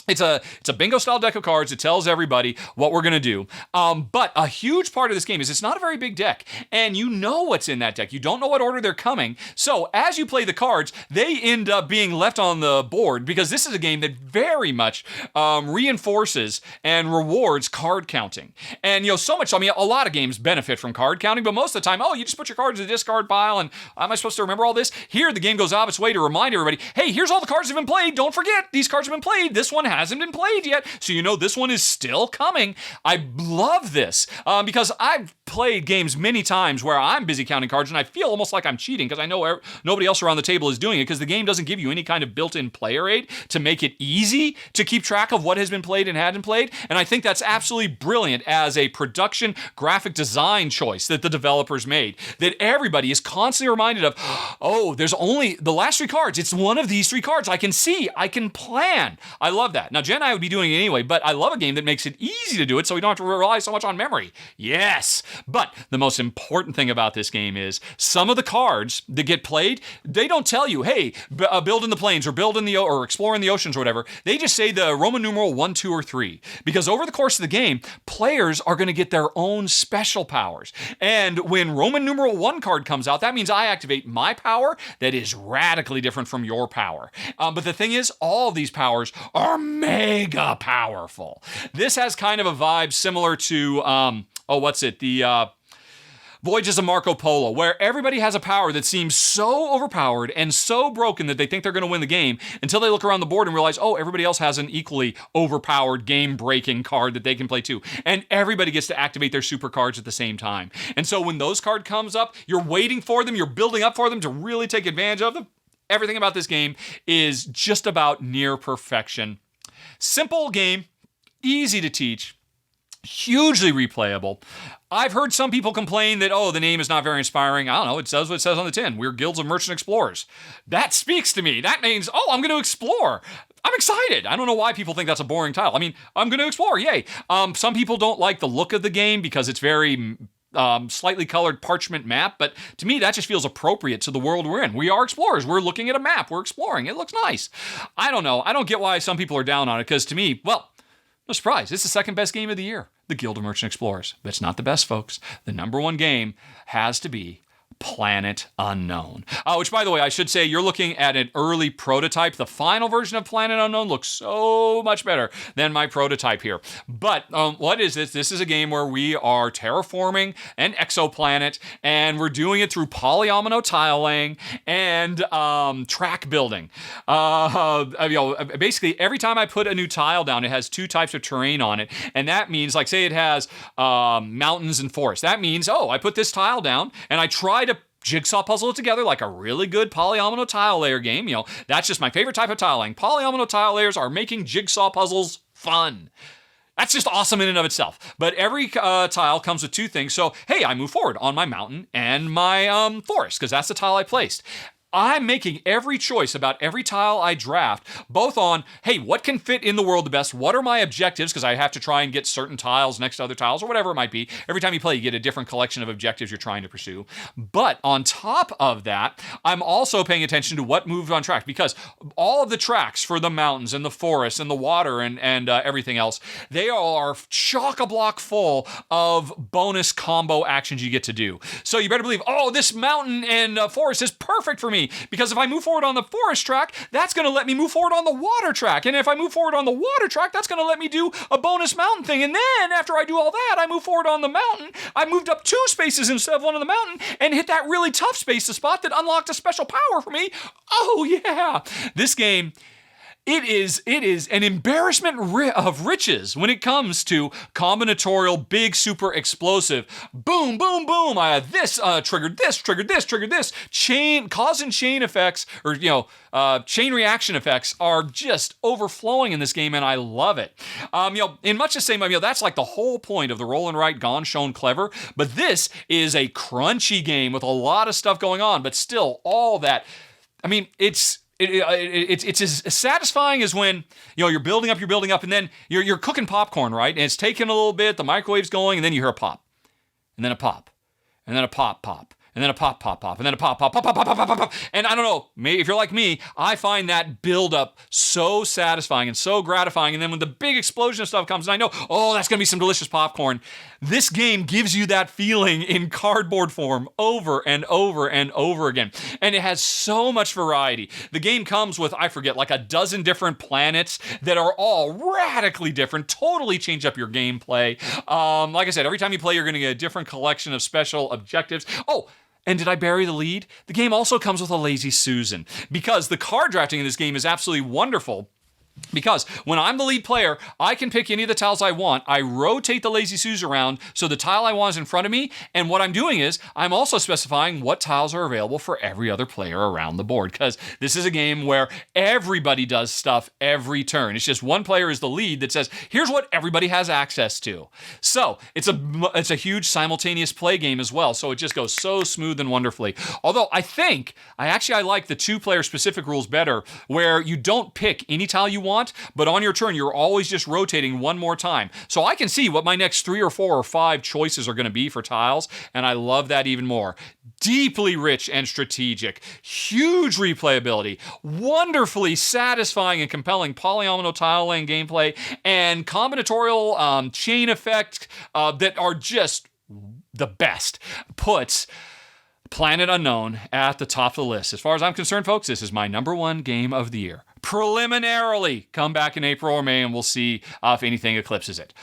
it's a bingo style deck of cards. It tells everybody what we're going to do. But a huge part of this game is it's not a very big deck, and you know what's in that deck. You don't know what order they're coming. So as you play the cards, they end up being left on the board, because this is a game that very much reinforces and rewards card counting. And so much, a lot of games benefit from card counting, but most of the time, you just put your cards in the discard pile, and am I supposed to remember all this? Here, the game goes out of its way to remind everybody, hey, here's all the cards that have been played. Don't forget, these cards have been played. This one hasn't been played yet, so this one is still coming. I love this because I've played games many times where I'm busy counting cards and I feel almost like I'm cheating because I know nobody else around the table is doing it, because the game doesn't give you any kind of built-in player aid to make it easy to keep track of what has been played and hadn't played. And I think that's absolutely brilliant as a production graphic design choice that the developers made, that everybody is constantly reminded of, oh, there's only the last 3 cards. It's one of these 3 cards. I can see, I can plan. I love that. that. Now, Jen and I would be doing it anyway, but I love a game that makes it easy to do it so we don't have to rely so much on memory. Yes! But the most important thing about this game is some of the cards that get played, they don't tell you, hey, build in the plains or build in the or explore in the oceans or whatever. They just say the Roman numeral 1, 2, or 3. Because over the course of the game, players are going to get their own special powers. And when Roman numeral 1 card comes out, that means I activate my power that is radically different from your power. But the thing is, all of these powers are mega powerful. This has kind of a vibe similar to, the Voyages of Marco Polo, where everybody has a power that seems so overpowered and so broken that they think they're going to win the game until they look around the board and realize, oh, everybody else has an equally overpowered, game-breaking card that they can play too. And everybody gets to activate their super cards at the same time. And so when those card comes up, you're waiting for them, you're building up for them to really take advantage of them. Everything about this game is just about near perfection. Simple game, easy to teach, hugely replayable. I've heard some people complain that, the name is not very inspiring. I don't know, it says what it says on the tin. We're Guilds of Merchant Explorers. That speaks to me. That means, I'm going to explore. I'm excited. I don't know why people think that's a boring title. I mean, I'm going to explore, yay. Some people don't like the look of the game because it's very slightly colored parchment map, but to me that just feels appropriate to the world we're in. We are explorers. We're looking at a map. We're exploring. It looks nice. I don't know. I don't get why some people are down on it because to me, no surprise, it's the second best game of the year, the Guild of Merchant Explorers. But it's not the best, folks. The number one game has to be Planet Unknown. Which, by the way, I should say you're looking at an early prototype. The final version of Planet Unknown looks so much better than my prototype here. But what is this? This is a game where we are terraforming an exoplanet, and we're doing it through polyomino tile laying and track building. Basically, every time I put a new tile down, it has 2 types of terrain on it, and that means, like, say it has mountains and forests. That means, I put this tile down, and I try to jigsaw puzzle it together like a really good polyomino tile layer game. That's just my favorite type of tiling. Polyomino tile layers are making jigsaw puzzles fun. That's just awesome in and of itself. But every tile comes with 2 things. So, hey, I move forward on my mountain and my forest, because that's the tile I placed. I'm making every choice about every tile I draft, both on, hey, what can fit in the world the best? What are my objectives? Because I have to try and get certain tiles next to other tiles or whatever it might be. Every time you play, you get a different collection of objectives you're trying to pursue. But on top of that, I'm also paying attention to what moves on track, because all of the tracks for the mountains and the forests and the water and everything else, they are chock-a-block full of bonus combo actions you get to do. So you better believe, this mountain and forest is perfect for me. Because if I move forward on the forest track, that's going to let me move forward on the water track. And if I move forward on the water track, that's going to let me do a bonus mountain thing. And then after I do all that, I move forward on the mountain. I moved up 2 spaces instead of 1 on the mountain and hit that really tough space, the spot that unlocked a special power for me. Oh yeah. This game, it is an embarrassment of riches when it comes to combinatorial, big, super explosive, boom, boom, boom. This triggered this, triggered this, triggered this. Cause and chain effects, or chain reaction effects are just overflowing in this game, and I love it. In much the same way, that's like the whole point of the roll and write gone, shown, clever. But this is a crunchy game with a lot of stuff going on, but still all that. It's as satisfying as when you're building up, and then you're cooking popcorn, right? And it's taking a little bit, the microwave's going, and then you hear a pop, and then a pop, and then a pop, and then a pop, and then a pop, pop. And I don't know, maybe if you're like me, I find that build up so satisfying and so gratifying. And then when the big explosion of stuff comes, and I know, that's gonna be some delicious popcorn. This game gives you that feeling in cardboard form over and over and over again. And it has so much variety. The game comes with, like a dozen different planets that are all radically different, totally change up your gameplay. Like I said, every time you play, you're gonna get a different collection of special objectives. And did I bury the lead? The game also comes with a Lazy Susan, because the card drafting in this game is absolutely wonderful. Because when I'm the lead player, I can pick any of the tiles I want. I rotate the Lazy Susan around so the tile I want is in front of me. And what I'm doing is I'm also specifying what tiles are available for every other player around the board. Because this is a game where everybody does stuff every turn. It's just one player is the lead that says, here's what everybody has access to. So it's a huge simultaneous play game as well. So it just goes so smooth and wonderfully. Although I like the 2-player specific rules better, where you don't pick any tile you want, but on your turn, you're always just rotating one more time. So I can see what my next 3 or 4 or 5 choices are going to be for tiles, and I love that even more. Deeply rich and strategic, huge replayability, wonderfully satisfying and compelling polyomino tile laying gameplay, and combinatorial chain effect that are just the best. Puts Planet Unknown at the top of the list. As far as I'm concerned, folks, this is my number 1 game of the year. Preliminarily, come back in April or May and we'll see if anything eclipses it.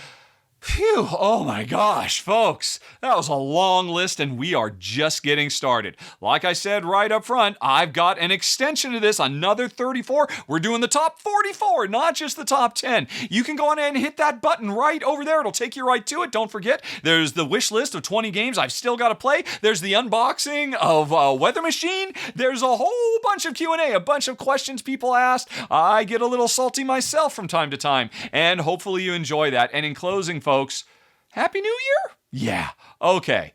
Phew, oh my gosh, folks, that was a long list and we are just getting started. Like I said right up front, I've got an extension to this, another 34. We're doing the top 44, not just the top 10. You can go on and hit that button right over there. It'll take you right to it. Don't forget, there's the wish list of 20 games I've still got to play. There's the unboxing of Weather Machine. There's a whole bunch of Q&A, a bunch of questions people asked. I get a little salty myself from time to time, and hopefully you enjoy that. And in closing, folks, Happy New Year? Yeah, okay.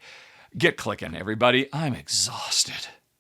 Get clicking, everybody. I'm exhausted.